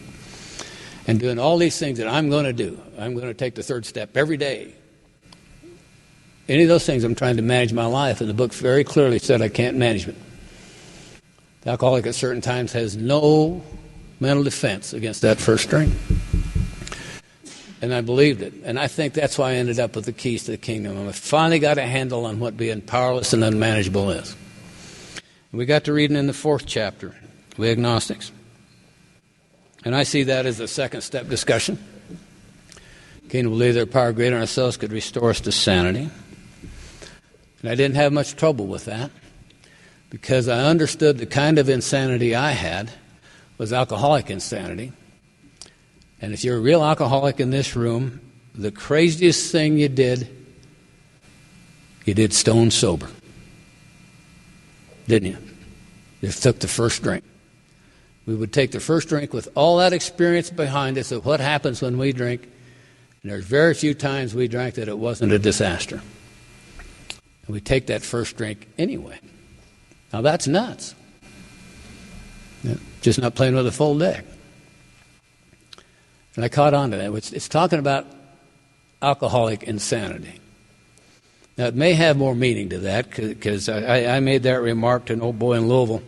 And doing all these things that I'm going to do. I'm going to take the third step every day. Any of those things, I'm trying to manage my life, and the book very clearly said I can't manage it. The alcoholic at certain times has no mental defense against that first drink. And I believed it. And I think that's why I ended up with the keys to the kingdom. I finally got a handle on what being powerless and unmanageable is. And we got to reading in the 4th chapter, we agnostics. And I see that as a second step discussion. Came to believe that a power greater than ourselves could restore us to sanity. And I didn't have much trouble with that, because I understood the kind of insanity I had was alcoholic insanity. And if you're a real alcoholic in this room, the craziest thing you did stone sober. Didn't you? Just took the first drink. We would take the first drink with all that experience behind us of what happens when we drink. And there's very few times we drank that it wasn't a disaster. And we take that first drink anyway. Now that's nuts. Just not playing with a full deck. And I caught on to that. It's talking about alcoholic insanity. Now, it may have more meaning to that, because I made that remark to an old boy in Louisville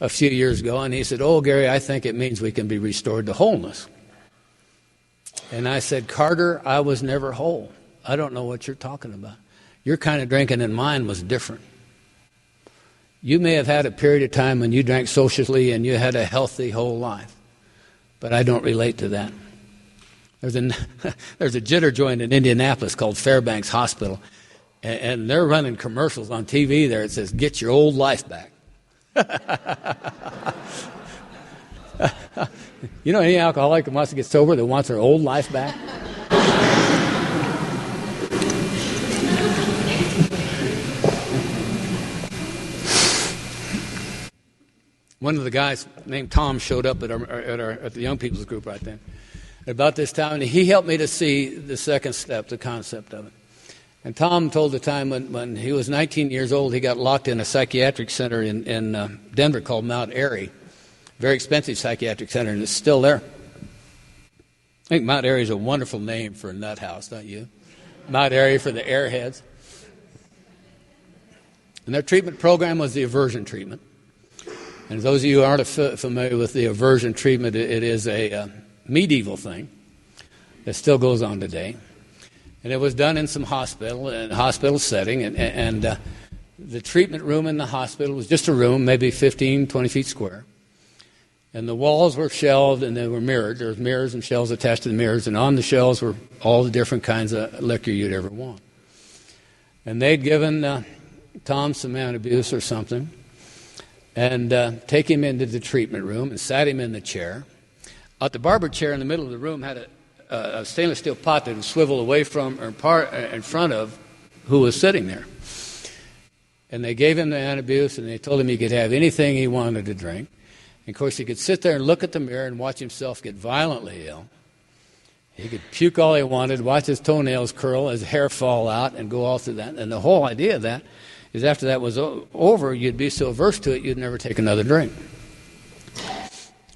a few years ago, and he said, "Oh, Gary, I think it means we can be restored to wholeness." And I said, "Carter, I was never whole. I don't know what you're talking about. Your kind of drinking and mine was different. You may have had a period of time when you drank socially and you had a healthy whole life. But I don't relate to that. There's a jitter joint in Indianapolis called Fairbanks Hospital, and they're running commercials on TV there. It says, 'Get your old life back.'" You know any alcoholic that wants to get sober that wants their old life back? One of the guys named Tom showed up at the young people's group right then. At about this time, and he helped me to see the second step, the concept of it. And Tom told the time when he was 19 years old, he got locked in a psychiatric center in Denver called Mount Airy. Very expensive psychiatric center, and it's still there. I think Mount Airy is a wonderful name for a nut house, don't you? Mount Airy for the airheads. And their treatment program was the aversion treatment. And those of you who aren't familiar with the aversion treatment, it is a medieval thing that still goes on today. And it was done in some hospital setting, and the treatment room in the hospital was just a room, maybe 15, 20 feet square. And the walls were shelved and they were mirrored. There was mirrors and shelves attached to the mirrors, and on the shelves were all the different kinds of liquor you'd ever want. And they'd given Tom some antabuse or something, and take him into the treatment room and sat him in the chair. Out the barber chair in the middle of the room had a stainless steel pot that would swivel away from or in front of who was sitting there. And they gave him the antabuse, and they told him he could have anything he wanted to drink. And of course, he could sit there and look at the mirror and watch himself get violently ill. He could puke all he wanted, watch his toenails curl, his hair fall out, and go all through that. And the whole idea of that is after that was over, you'd be so averse to it, you'd never take another drink.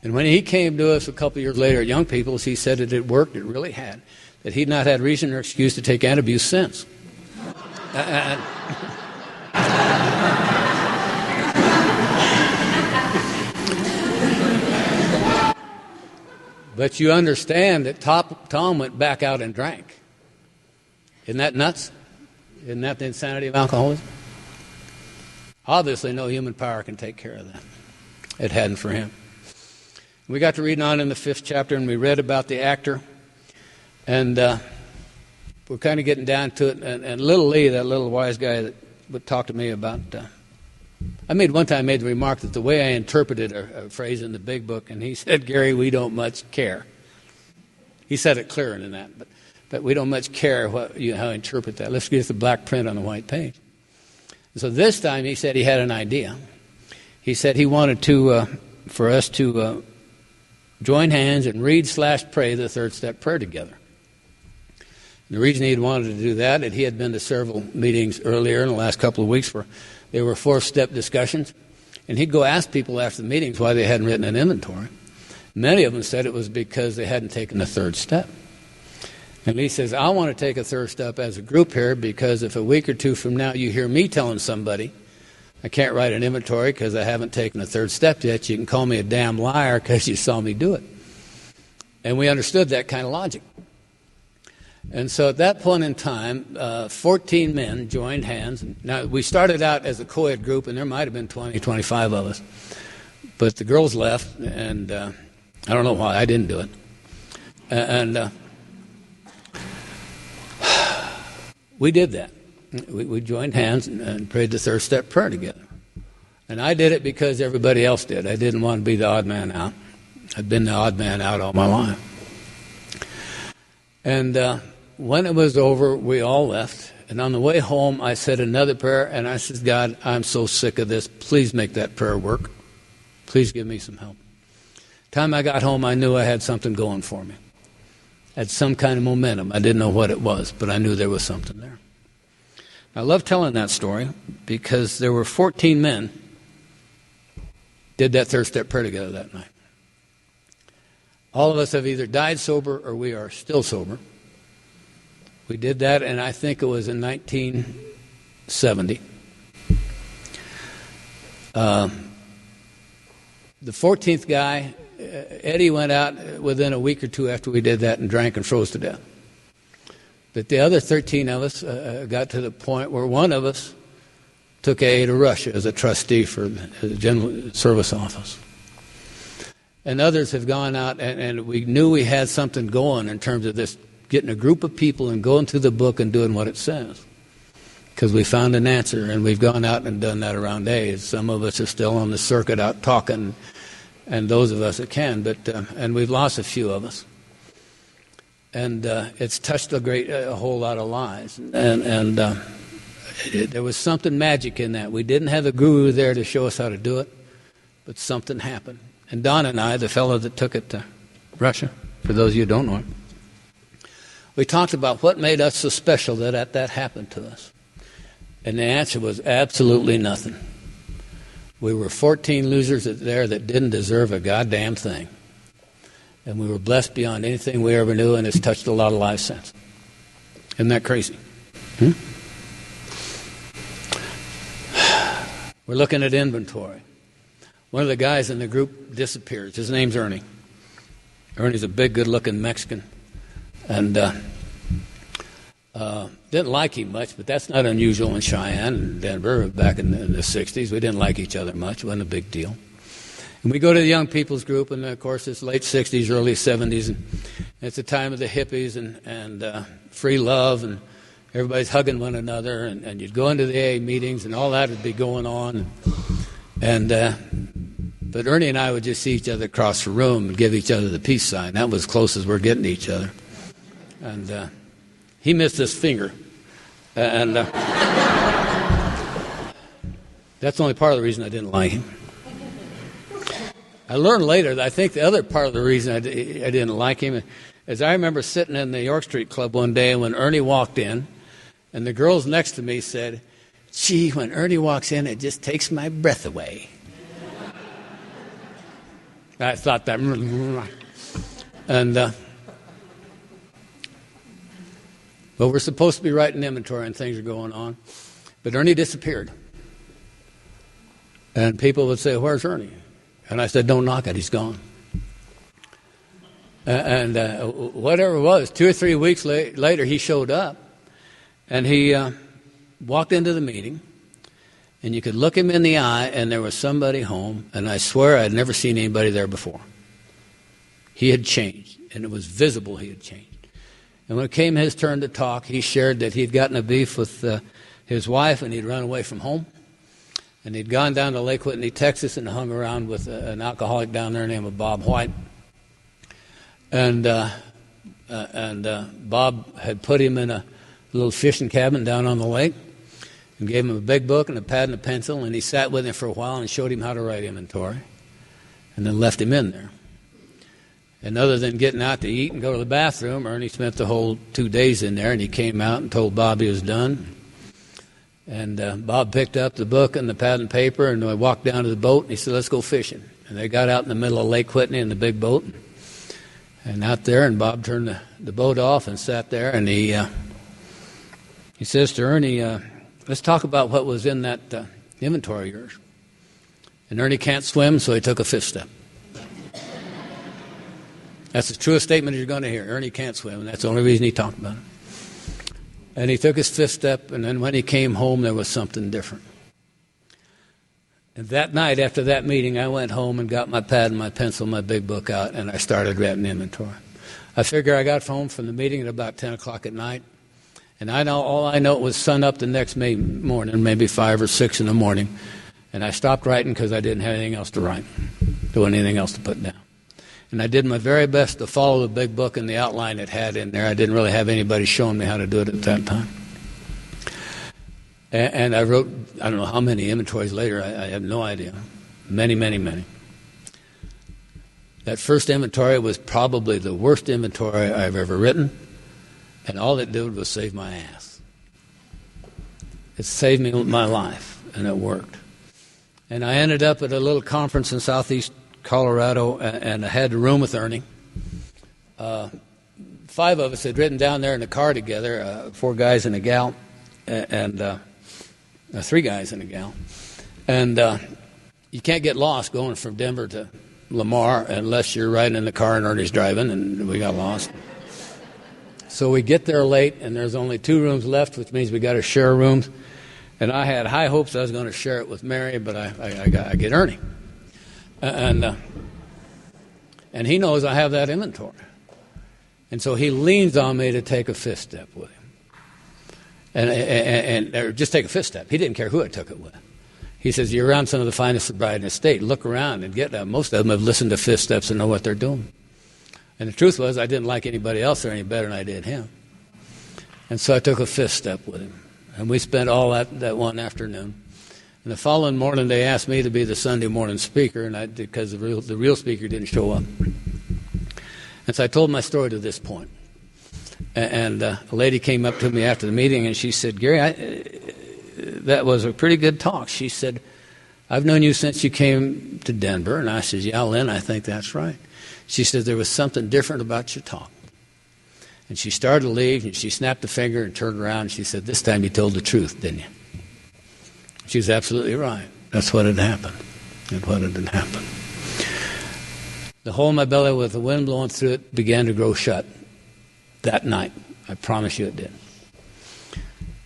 And when he came to us a couple of years later at Young People's, he said it had worked, it really had, that he'd not had reason or excuse to take antabuse since. But you understand that Tom went back out and drank. Isn't that nuts? Isn't that the insanity of alcoholism? Obviously, no human power can take care of that. It hadn't for him. We got to reading on in the 5th chapter, and we read about the actor. And we're kind of getting down to it. And little Lee, that little wise guy that would talk to me about... I made the remark that the way I interpreted a phrase in the big book, and he said, Gary, we don't much care. He said it clearer than that, but we don't much care how I interpret that. Let's get the black print on the white page. So this time he said he had an idea. He said he wanted for us to join hands and read/pray the third step prayer together. And the reason he wanted to do that is he had been to several meetings earlier in the last couple of weeks where there were 4-step discussions, and he'd go ask people after the meetings why they hadn't written an inventory. Many of them said it was because they hadn't taken the third step. And Lee says, I want to take a third step as a group here, because if a week or two from now you hear me telling somebody I can't write an inventory because I haven't taken the third step yet, you can call me a damn liar because you saw me do it. And we understood that kind of logic. And so at that point in time, 14 men joined hands. Now, we started out as a co-ed group, and there might have been 20, 25 of us. But the girls left, and I don't know why. I didn't do it. And we did that. We joined hands and prayed the third step prayer together. And I did it because everybody else did. I didn't want to be the odd man out. I'd been the odd man out all my life. And when it was over, we all left. And on the way home, I said another prayer, and I said, God, I'm so sick of this. Please make that prayer work. Please give me some help. Time I got home, I knew I had something going for me. I had some kind of momentum. I didn't know what it was, but I knew there was something there. I love telling that story because there were 14 men did that third step prayer together that night. All of us have either died sober or we are still sober. We did that, and I think it was in 1970. The 14th guy, Eddie, went out within a week or two after we did that and drank and froze to death. But the other 13 of us got to the point where one of us took AA to Russia as a trustee for the General Service Office. And others have gone out, and we knew we had something going in terms of this, getting a group of people and going through the book and doing what it says. Because we found an answer, and we've gone out and done that around AA. Some of us are still on the circuit out talking, and those of us that can, and we've lost a few of us. And it's touched a whole lot of lives. And there was something magic in that. We didn't have a guru there to show us how to do it, but something happened. And Don and I, the fellow that took it to Russia, for those of you who don't know him, we talked about what made us so special that happened to us. And the answer was absolutely nothing. We were 14 losers there that didn't deserve a goddamn thing. And we were blessed beyond anything we ever knew, and it's touched a lot of lives since. Isn't that crazy? We're looking at inventory. One of the guys in the group disappears. His name's Ernie. Ernie's a big, good-looking Mexican. And Didn't like him much, but that's not unusual in Cheyenne and Denver back in the 60s. We didn't like each other much. It wasn't a big deal. And we go to the young people's group, and of course it's late 60s, early 70s, and it's the time of the hippies and free love, and everybody's hugging one another, and you'd go into the AA meetings, and all that would be going on. But Ernie and I would just see each other across the room and give each other the peace sign. That was as close as we're getting to each other. And he missed his finger. And that's only part of the reason I didn't like him. I learned later that I think the other part of the reason I didn't like him is I remember sitting in the York Street Club one day when Ernie walked in, and the girls next to me said, "Gee, when Ernie walks in, it just takes my breath away." I thought that, and well, we're supposed to be writing inventory and things are going on, but Ernie disappeared. And people would say, "Where's Ernie?" And I said, "Don't knock it, he's gone." And whatever it was, 2 or 3 weeks later, he showed up, and he walked into the meeting, and you could look him in the eye, and there was somebody home, and I swear I'd never seen anybody there before. He had changed, and it was visible he had changed. And when it came his turn to talk, he shared that he'd gotten a beef with his wife, and he'd run away from home. And he'd gone down to Lake Whitney, Texas, and hung around with an alcoholic down there named Bob White. And Bob had put him in a little fishing cabin down on the lake and gave him a big book and a pad and a pencil, and he sat with him for a while and showed him how to write inventory, and then left him in there. And other than getting out to eat and go to the bathroom, Ernie spent the whole 2 days in there, and he came out and told Bob he was done. And Bob picked up the book and the pad and paper, and I walked down to the boat, and he said, "Let's go fishing." And they got out in the middle of Lake Whitney in the big boat, and out there, and Bob turned the boat off and sat there, and he says to Ernie, "Let's talk about what was in that inventory of yours." And Ernie can't swim, so he took a fifth step. That's the truest statement you're going to hear. Ernie can't swim, and that's the only reason he talked about it. And he took his fifth step, and then when he came home, there was something different. And that night, after that meeting, I went home and got my pad and my pencil, my big book out, and I started writing inventory. I figure I got home from the meeting at about 10 o'clock at night, and all I know it was sun up the next morning, maybe 5 or 6 in the morning, and I stopped writing because I didn't have anything else to write. There wasn't anything else to put down. And I did my very best to follow the big book and the outline it had in there. I didn't really have anybody showing me how to do it at that time. And I wrote, I don't know how many inventories later, I have no idea. Many, many, many. That first inventory was probably the worst inventory I've ever written, and all it did was save my ass. It saved me my life, and it worked. And I ended up at a little conference in southeast Colorado, and I had a room with Ernie. 5 of us had ridden down there in the car together, 4 guys and a gal, and 3 guys and a gal. And you can't get lost going from Denver to Lamar unless you're riding in the car and Ernie's driving, and we got lost. So we get there late, and there's only 2 rooms left, which means we got to share rooms. And I had high hopes I was going to share it with Mary, but I get Ernie. And he knows I have that inventory. And so he leans on me to take a fifth step with him. Or just take a fifth step. He didn't care who I took it with. He says, "You're around some of the finest sobriety in the state. Look around and get that." Most of them have listened to fifth steps and know what they're doing. And the truth was, I didn't like anybody else there any better than I did him. And so I took a fifth step with him. And we spent all that one afternoon. And the following morning, they asked me to be the Sunday morning speaker, and because the real speaker didn't show up. And so I told my story to this point. And a lady came up to me after the meeting, and she said, "Gary, that was a pretty good talk." She said, "I've known you since you came to Denver." And I said, "Yeah, Lynn, I think that's right." She said, "There was something different about your talk." And she started to leave, and she snapped a finger and turned around, and she said, "This time you told the truth, didn't you?" She was absolutely right. That's what had happened. That's what had happened. The hole in my belly with the wind blowing through it began to grow shut that night. I promise you it did.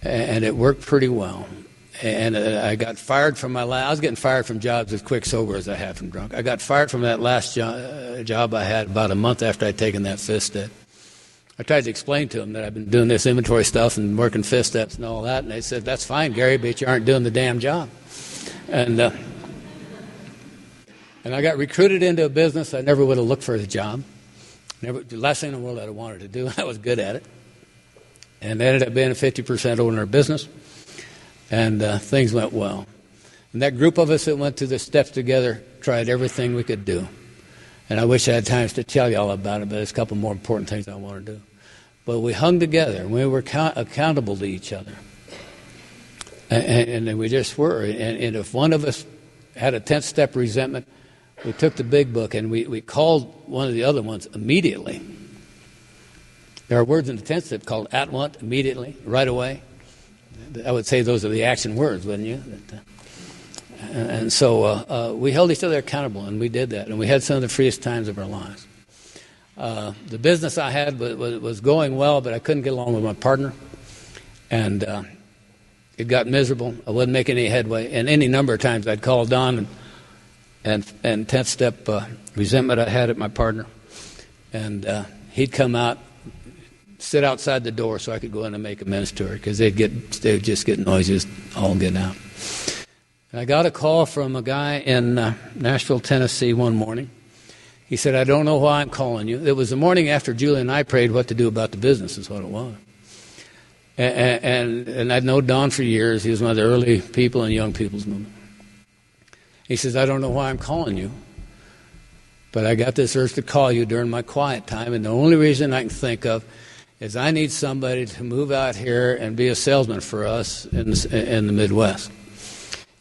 and it worked pretty well. And I got fired from I was getting fired from jobs as quick sober as I had from drunk. I got fired from that last job I had about a month after I'd taken that fifth step. I tried to explain to them that I've been doing this inventory stuff and working fifth steps and all that, and they said, "That's fine, Gary, but you aren't doing the damn job." And I got recruited into a business I never would have looked for a job. The last thing in the world I wanted to do. I was good at it. And it ended up being a 50% owner business. And things went well. And that group of us that went through the steps together tried everything we could do. And I wish I had times to tell you all about it, but there's a couple more important things I want to do. But we hung together, and we were accountable to each other. And we just were. And if one of us had a 10th step resentment, we took the big book and we called one of the other ones immediately. There are words in the 10th step called at once, immediately, right away. I would say those are the action words, wouldn't you? And so we held each other accountable, and we did that. And we had some of the freest times of our lives. The business I had was going well, but I couldn't get along with my partner. And it got miserable. I wasn't making any headway. And any number of times I'd call Don and 10th step resentment I had at my partner. And he'd come out, sit outside the door so I could go in and make amends to her, because they'd just get noisy, all get out. And I got a call from a guy in Nashville, Tennessee one morning. He said, "I don't know why I'm calling you." It was the morning after Julie and I prayed what to do about the business, is what it was. And I'd known Don for years. He was one of the early people in Young People's Movement. He says, "I don't know why I'm calling you, but I got this urge to call you during my quiet time, and the only reason I can think of is I need somebody to move out here and be a salesman for us in the Midwest."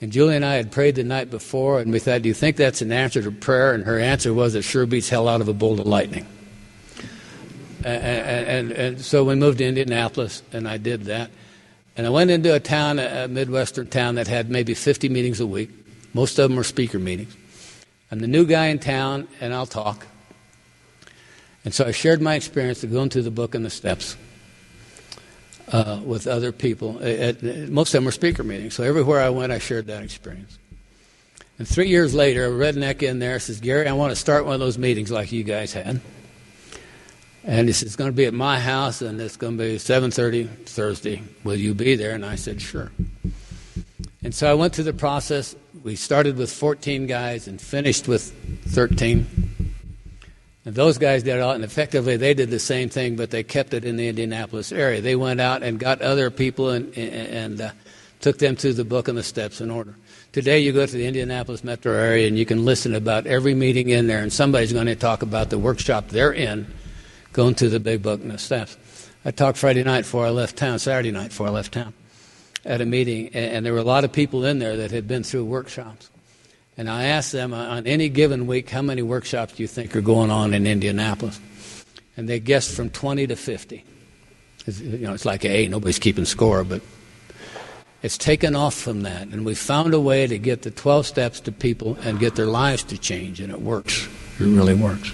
And Julie and I had prayed the night before, and we thought, "Do you think that's an answer to prayer?" And her answer was, "It sure beats hell out of a bolt of lightning." And so we moved to Indianapolis, and I did that. And I went into a town, a Midwestern town that had maybe 50 meetings a week. Most of them were speaker meetings. I'm the new guy in town, and I'll talk. And so I shared my experience of going through the book and the steps with other people. Most of them were speaker meetings. So everywhere I went, I shared that experience. And 3 years later, a redneck in there says, "Gary, I want to start one of those meetings like you guys had." And he says, "It's going to be at my house, and it's going to be 7:30 Thursday. Will you be there?" And I said, "Sure." And so I went through the process. We started with 14 guys and finished with 13. And those guys did it all, and effectively they did the same thing, but they kept it in the Indianapolis area. They went out and got other people and took them through the book and the steps in order. Today you go to the Indianapolis metro area and you can listen to about every meeting in there, and somebody's going to talk about the workshop they're in, going through the big book and the steps. I talked Friday night before I left town, Saturday night before I left town, at a meeting, and there were a lot of people in there that had been through workshops. And I asked them, on any given week, how many workshops do you think are going on in Indianapolis? And they guessed from 20 to 50. It's like, hey, nobody's keeping score, but it's taken off from that. And we found a way to get the 12 steps to people and get their lives to change, and it works. It really works.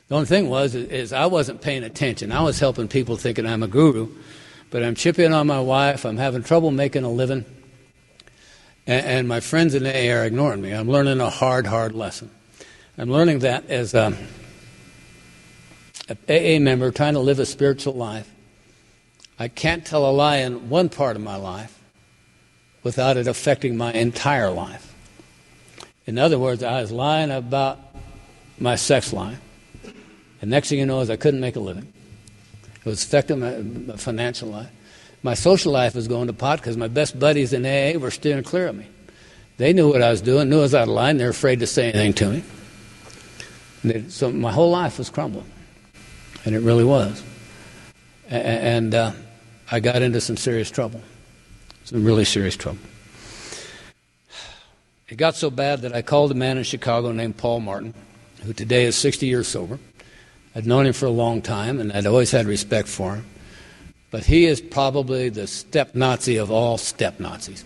The only thing is I wasn't paying attention. I was helping people thinking I'm a guru, but I'm chipping on my wife. I'm having trouble making a living. And my friends in AA are ignoring me. I'm learning a hard lesson. I'm learning that as an AA member trying to live a spiritual life, I can't tell a lie in one part of my life without it affecting my entire life. In other words, I was lying about my sex life. And next thing you know is I couldn't make a living. It was affecting my financial life. My social life was going to pot because my best buddies in AA were steering clear of me. They knew what I was doing, knew I was out of line. They were afraid to say anything to me. So my whole life was crumbling, and it really was. And I got into some serious trouble, some really serious trouble. It got so bad that I called a man in Chicago named Paul Martin, who today is 60 years sober. I'd known him for a long time, and I'd always had respect for him. But he is probably the step Nazi of all step Nazis.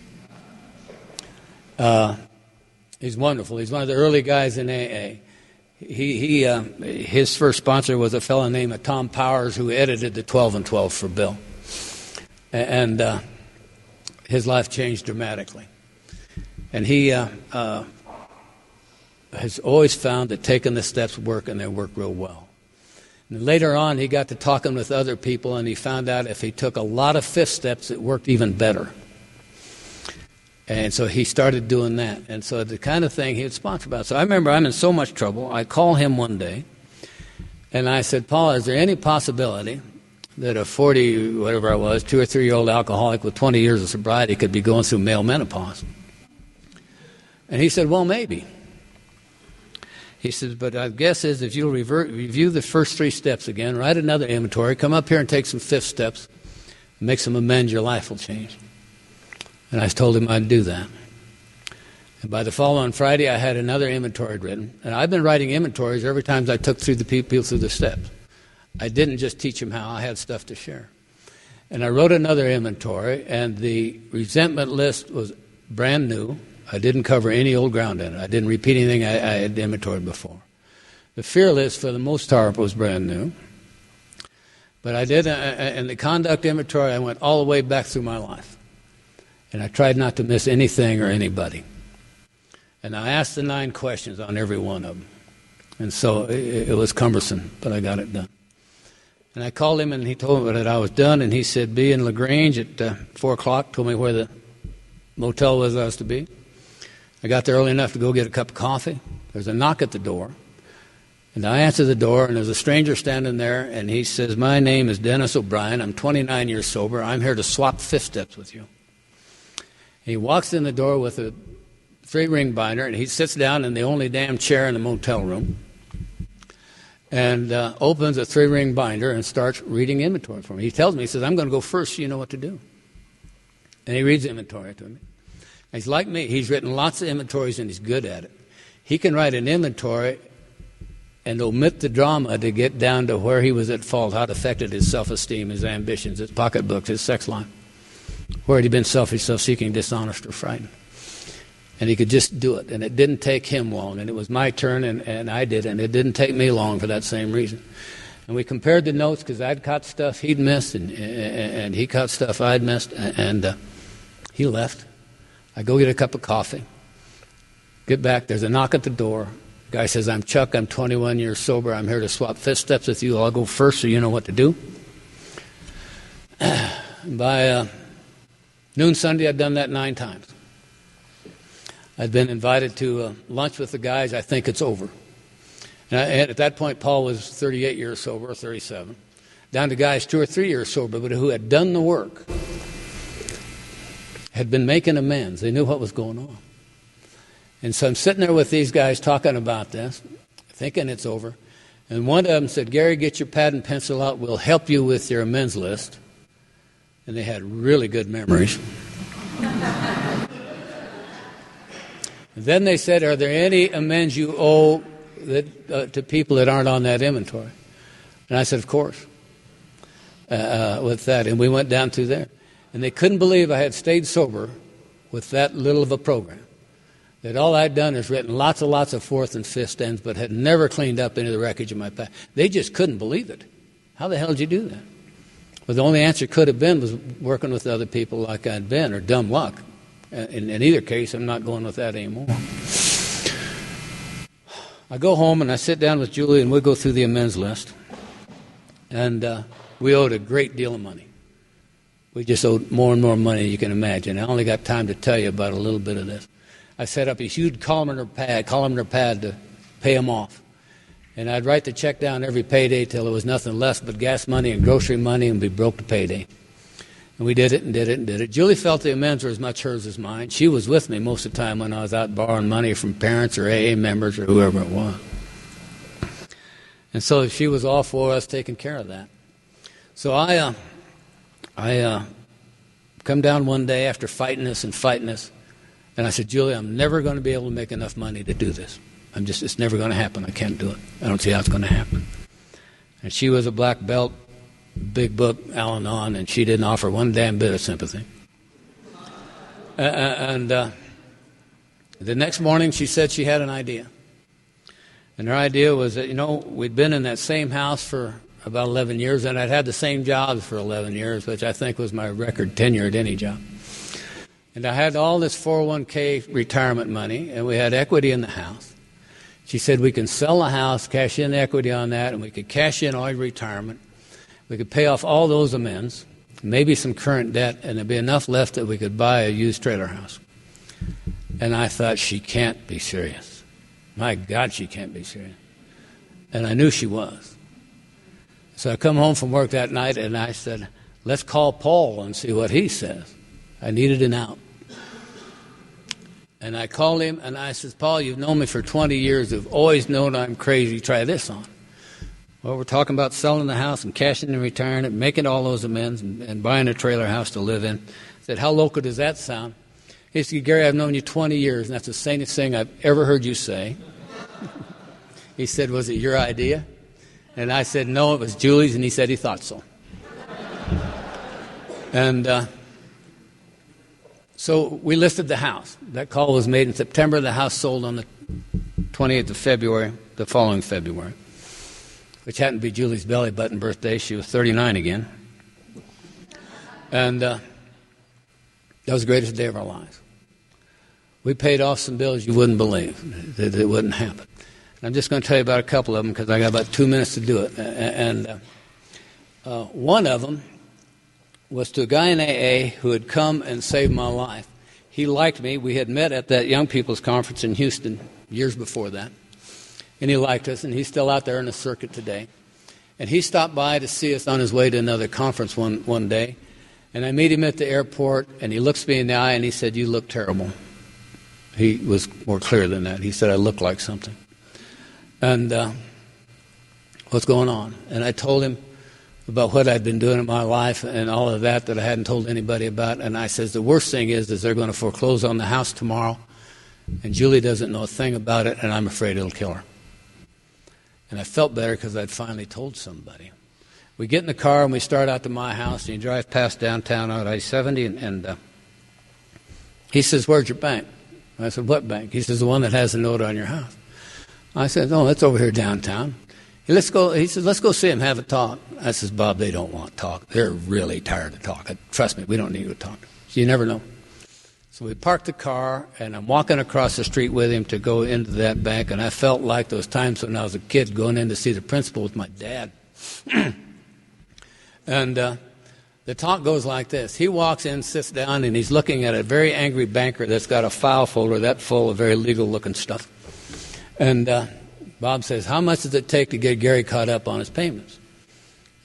He's wonderful. He's one of the early guys in AA. His first sponsor was a fellow named Tom Powers, who edited the 12 and 12 for Bill. And his life changed dramatically. And he has always found that taking the steps work, and they work real well. And later on, he got to talking with other people, and he found out if he took a lot of fifth steps, it worked even better. And so he started doing that. And so the kind of thing he would sponsor about. So I remember I'm in so much trouble. I call him one day, and I said, Paul, is there any possibility that a 40, whatever I was, 2 or 3-year-old alcoholic with 20 years of sobriety could be going through male menopause? And he said, well, maybe. He says, but my guess is if you'll review the first 3 steps again, write another inventory, come up here and take some fifth steps, make some amends, your life will change. And I told him I'd do that. And by the following Friday, I had another inventory written. And I've been writing inventories every time I took through the people through the steps. I didn't just teach them how. I had stuff to share. And I wrote another inventory, and the resentment list was brand new. I didn't cover any old ground in it. I didn't repeat anything I had inventoried before. The fear list, for the most part, was brand new. But I did, in the conduct inventory, I went all the way back through my life. And I tried not to miss anything or anybody. And I asked the 9 questions on every one of them. And so it was cumbersome, but I got it done. And I called him, and he told me that I was done. And he said, be in LaGrange at 4 o'clock, told me where the motel was I was to be. I got there early enough to go get a cup of coffee. There's a knock at the door. And I answer the door, and there's a stranger standing there, and he says, my name is Dennis O'Brien. I'm 29 years sober. I'm here to swap fifth steps with you. He walks in the door with a 3-ring binder, and he sits down in the only damn chair in the motel room and opens a 3-ring binder and starts reading inventory for me. He tells me, he says, I'm going to go first so you know what to do. And he reads inventory to me. He's like me. He's written lots of inventories, and he's good at it. He can write an inventory and omit the drama to get down to where he was at fault, how it affected his self-esteem, his ambitions, his pocketbooks, his sex life. Where had he been selfish, self-seeking, dishonest, or frightened? And he could just do it. And it didn't take him long. And it was my turn, and I did it. And it didn't take me long for that same reason. And we compared the notes because I'd caught stuff he'd missed, and he caught stuff I'd missed. And he left. I go get a cup of coffee. Get back. There's a knock at the door. The guy says, I'm Chuck. I'm 21 years sober. I'm here to swap fifth steps with you. I'll go first so you know what to do. By noon Sunday, I'd done that 9 times. I'd been invited to lunch with the guys. I think it's over. And at that point, Paul was 38 years sober, or 37. Down to guys 2 or 3 years sober, but who had done the work, had been making amends. They knew what was going on. And so I'm sitting there with these guys talking about this, thinking it's over. And one of them said, Gary, get your pad and pencil out. We'll help you with your amends list. And they had really good memories. And then they said, are there any amends you owe to people that aren't on that inventory? And I said, of course, with that. And we went down through there. And they couldn't believe I had stayed sober with that little of a program. That all I'd done is written lots of fourth and fifth steps, but had never cleaned up any of the wreckage of my past. They just couldn't believe it. How the hell did you do that? Well, the only answer could have been was working with other people like I'd been, or dumb luck. In either case, I'm not going with that anymore. I go home and I sit down with Julie and we go through the amends list. And we owed a great deal of money. We just owed more and more money than you can imagine. I only got time to tell you about a little bit of this. I set up a huge columnar pad to pay them off. And I'd write the check down every payday till there was nothing less but gas money and grocery money, and we broke the payday. And we did it and did it and did it. Julie felt the amends were as much hers as mine. She was with me most of the time when I was out borrowing money from parents or AA members or whoever it was. And so she was all for us taking care of that. So I come down one day after fighting this, and I said, Julie, I'm never going to be able to make enough money to do this. It's never going to happen. I can't do it. I don't see how it's going to happen. And she was a black belt, big book, Al-Anon, and she didn't offer one damn bit of sympathy. And the next morning she said she had an idea. And her idea was that, we'd been in that same house for about 11 years, and I'd had the same jobs for 11 years, which I think was my record tenure at any job. And I had all this 401k retirement money, and we had equity in the house. She said we can sell the house, cash in equity on that, and we could cash in all your retirement. We could pay off all those amends, maybe some current debt, and there'd be enough left that we could buy a used trailer house. And I thought, she can't be serious. My God, she can't be serious. And I knew she was. So I come home from work that night, and I said, let's call Paul and see what he says. I needed an out. And I called him, and I said, Paul, you've known me for 20 years. You've always known I'm crazy. Try this on. Well, we're talking about selling the house and cashing and retiring it, making all those amends, and buying a trailer house to live in. I said, how local does that sound? He said, Gary, I've known you 20 years, and that's the sanest thing I've ever heard you say. He said, was it your idea? And I said, no, it was Julie's, and he said he thought so. And so we listed the house. That call was made in September. The house sold on the 28th of February, the following February, which happened to be Julie's belly button birthday. She was 39 again. And that was the greatest day of our lives. We paid off some bills you wouldn't believe that it wouldn't happen. And I'm just going to tell you about a couple of them because I got about 2 minutes to do it. And one of them was to a guy in AA who had come and saved my life. He liked me. We had met at that Young People's Conference in Houston years before that. And he liked us, and he's still out there in the circuit today. And he stopped by to see us on his way to another conference one day. And I meet him at the airport, and he looks me in the eye, and he said, you look terrible. He was more clear than that. He said, I look like something. And what's going on? And I told him about what I'd been doing in my life and all of that I hadn't told anybody about. And I says, the worst thing is they're going to foreclose on the house tomorrow, and Julie doesn't know a thing about it, and I'm afraid it'll kill her. And I felt better because I'd finally told somebody. We get in the car, and we start out to my house, and you drive past downtown out I-70, and he says, where's your bank? I said, what bank? He says, the one that has a note on your house. I said, no, that's over here downtown. He says, let's go see him, have a talk. I says, Bob, they don't want to talk. They're really tired of talking. Trust me, we don't need to talk. So you never know. So we parked the car, and I'm walking across the street with him to go into that bank, and I felt like those times when I was a kid going in to see the principal with my dad. And the talk goes like this. He walks in, sits down, and he's looking at a very angry banker that's got a file folder that full of very legal-looking stuff. And Bob says, how much does it take to get Gary caught up on his payments?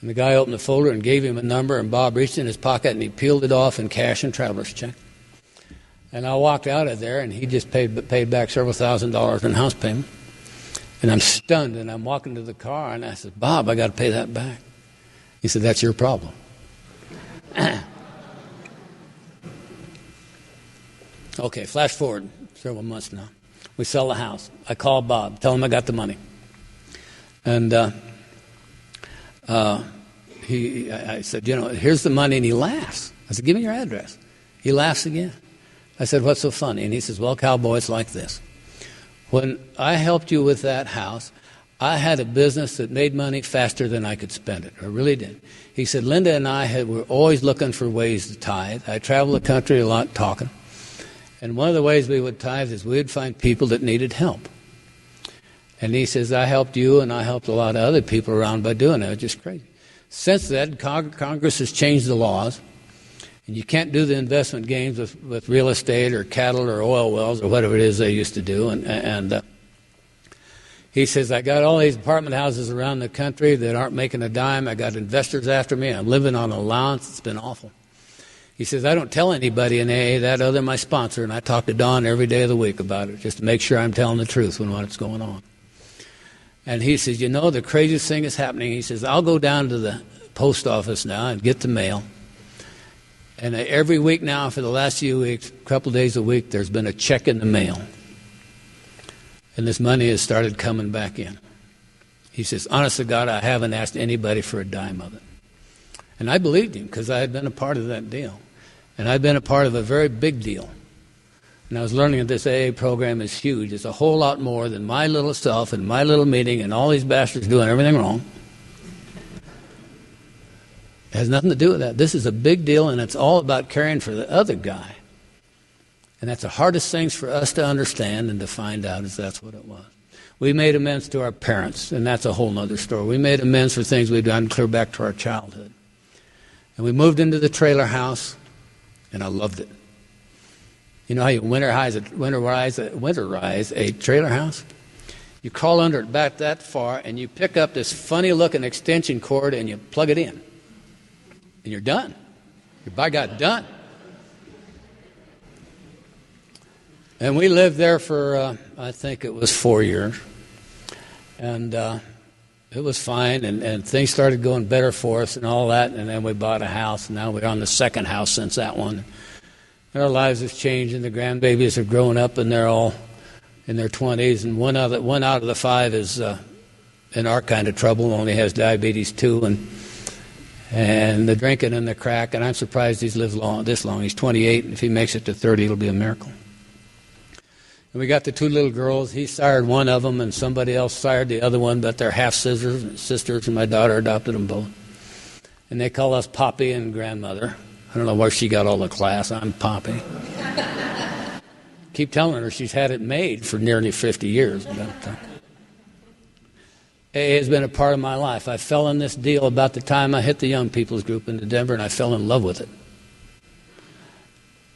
And the guy opened the folder and gave him a number, and Bob reached in his pocket and he peeled it off in cash and traveler's check. And I walked out of there, and he just paid back several $1,000s in house payment. And I'm stunned, and I'm walking to the car, and I said, Bob, I got to pay that back. He said, that's your problem. Okay, flash forward several months now. We sell the house. I call Bob, tell him I got the money. And I said, here's the money, and he laughs. I said, give me your address. He laughs again. I said, what's so funny? And he says, well, cowboy, it's like this. When I helped you with that house, I had a business that made money faster than I could spend it. I really did. He said, Linda and I were always looking for ways to tithe. I traveled the country a lot talking. And one of the ways we would tithe is we would find people that needed help. And he says, I helped you, and I helped a lot of other people around by doing it. It's just crazy. Since then, Congress has changed the laws, and you can't do the investment gains with real estate or cattle or oil wells or whatever it is they used to do. And he says, I got all these apartment houses around the country that aren't making a dime. I got investors after me. I'm living on allowance. It's been awful. He says, I don't tell anybody in AA that other than my sponsor, and I talk to Don every day of the week about it just to make sure I'm telling the truth when what's going on. And he says, the craziest thing is happening. He says, I'll go down to the post office now and get the mail. And every week now for the last few weeks, a couple of days a week, there's been a check in the mail. And this money has started coming back in. He says, honest to God, I haven't asked anybody for a dime of it. And I believed him because I had been a part of that deal. And I've been a part of a very big deal. And I was learning that this AA program is huge. It's a whole lot more than my little self and my little meeting and all these bastards doing everything wrong. It has nothing to do with that. This is a big deal, and it's all about caring for the other guy. And that's the hardest things for us to understand and to find out is that's what it was. We made amends to our parents, and that's a whole other story. We made amends for things we'd done clear back to our childhood. And we moved into the trailer house, and I loved it. You know how you winterize a trailer house? You crawl under it back that far, and you pick up this funny-looking extension cord, and you plug it in. And you're done. You're by God done. And we lived there for, I think it was 4 years. And it was fine, and things started going better for us and all that. And then we bought a house, and now we're on the second house since that one. And our lives have changed, and the grandbabies have grown up, and they're all in their 20s. And one out of the five is in our kind of trouble, only has diabetes too, and the drinking and the crack. And I'm surprised he's lived this long. He's 28. If he makes it to 30, it'll be a miracle. And we got the two little girls. He sired one of them, and somebody else sired the other one, but they're half-sisters, and my daughter adopted them both. And they call us Poppy and Grandmother. I don't know where she got all the class. I'm Poppy. Keep telling her she's had it made for nearly 50 years. AA has been a part of my life. I fell in this deal about the time I hit the young people's group in Denver, and I fell in love with it.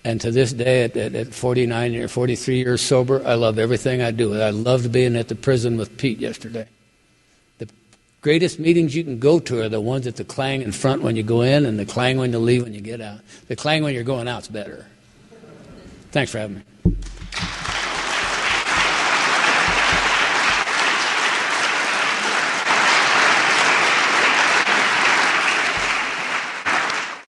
And to this day, at 49 or 43 years sober, I love everything I do. I loved being at the prison with Pete yesterday. The greatest meetings you can go to are the ones at the clang in front when you go in and the clang when you leave when you get out. The clang when you're going out's better. Thanks for having me.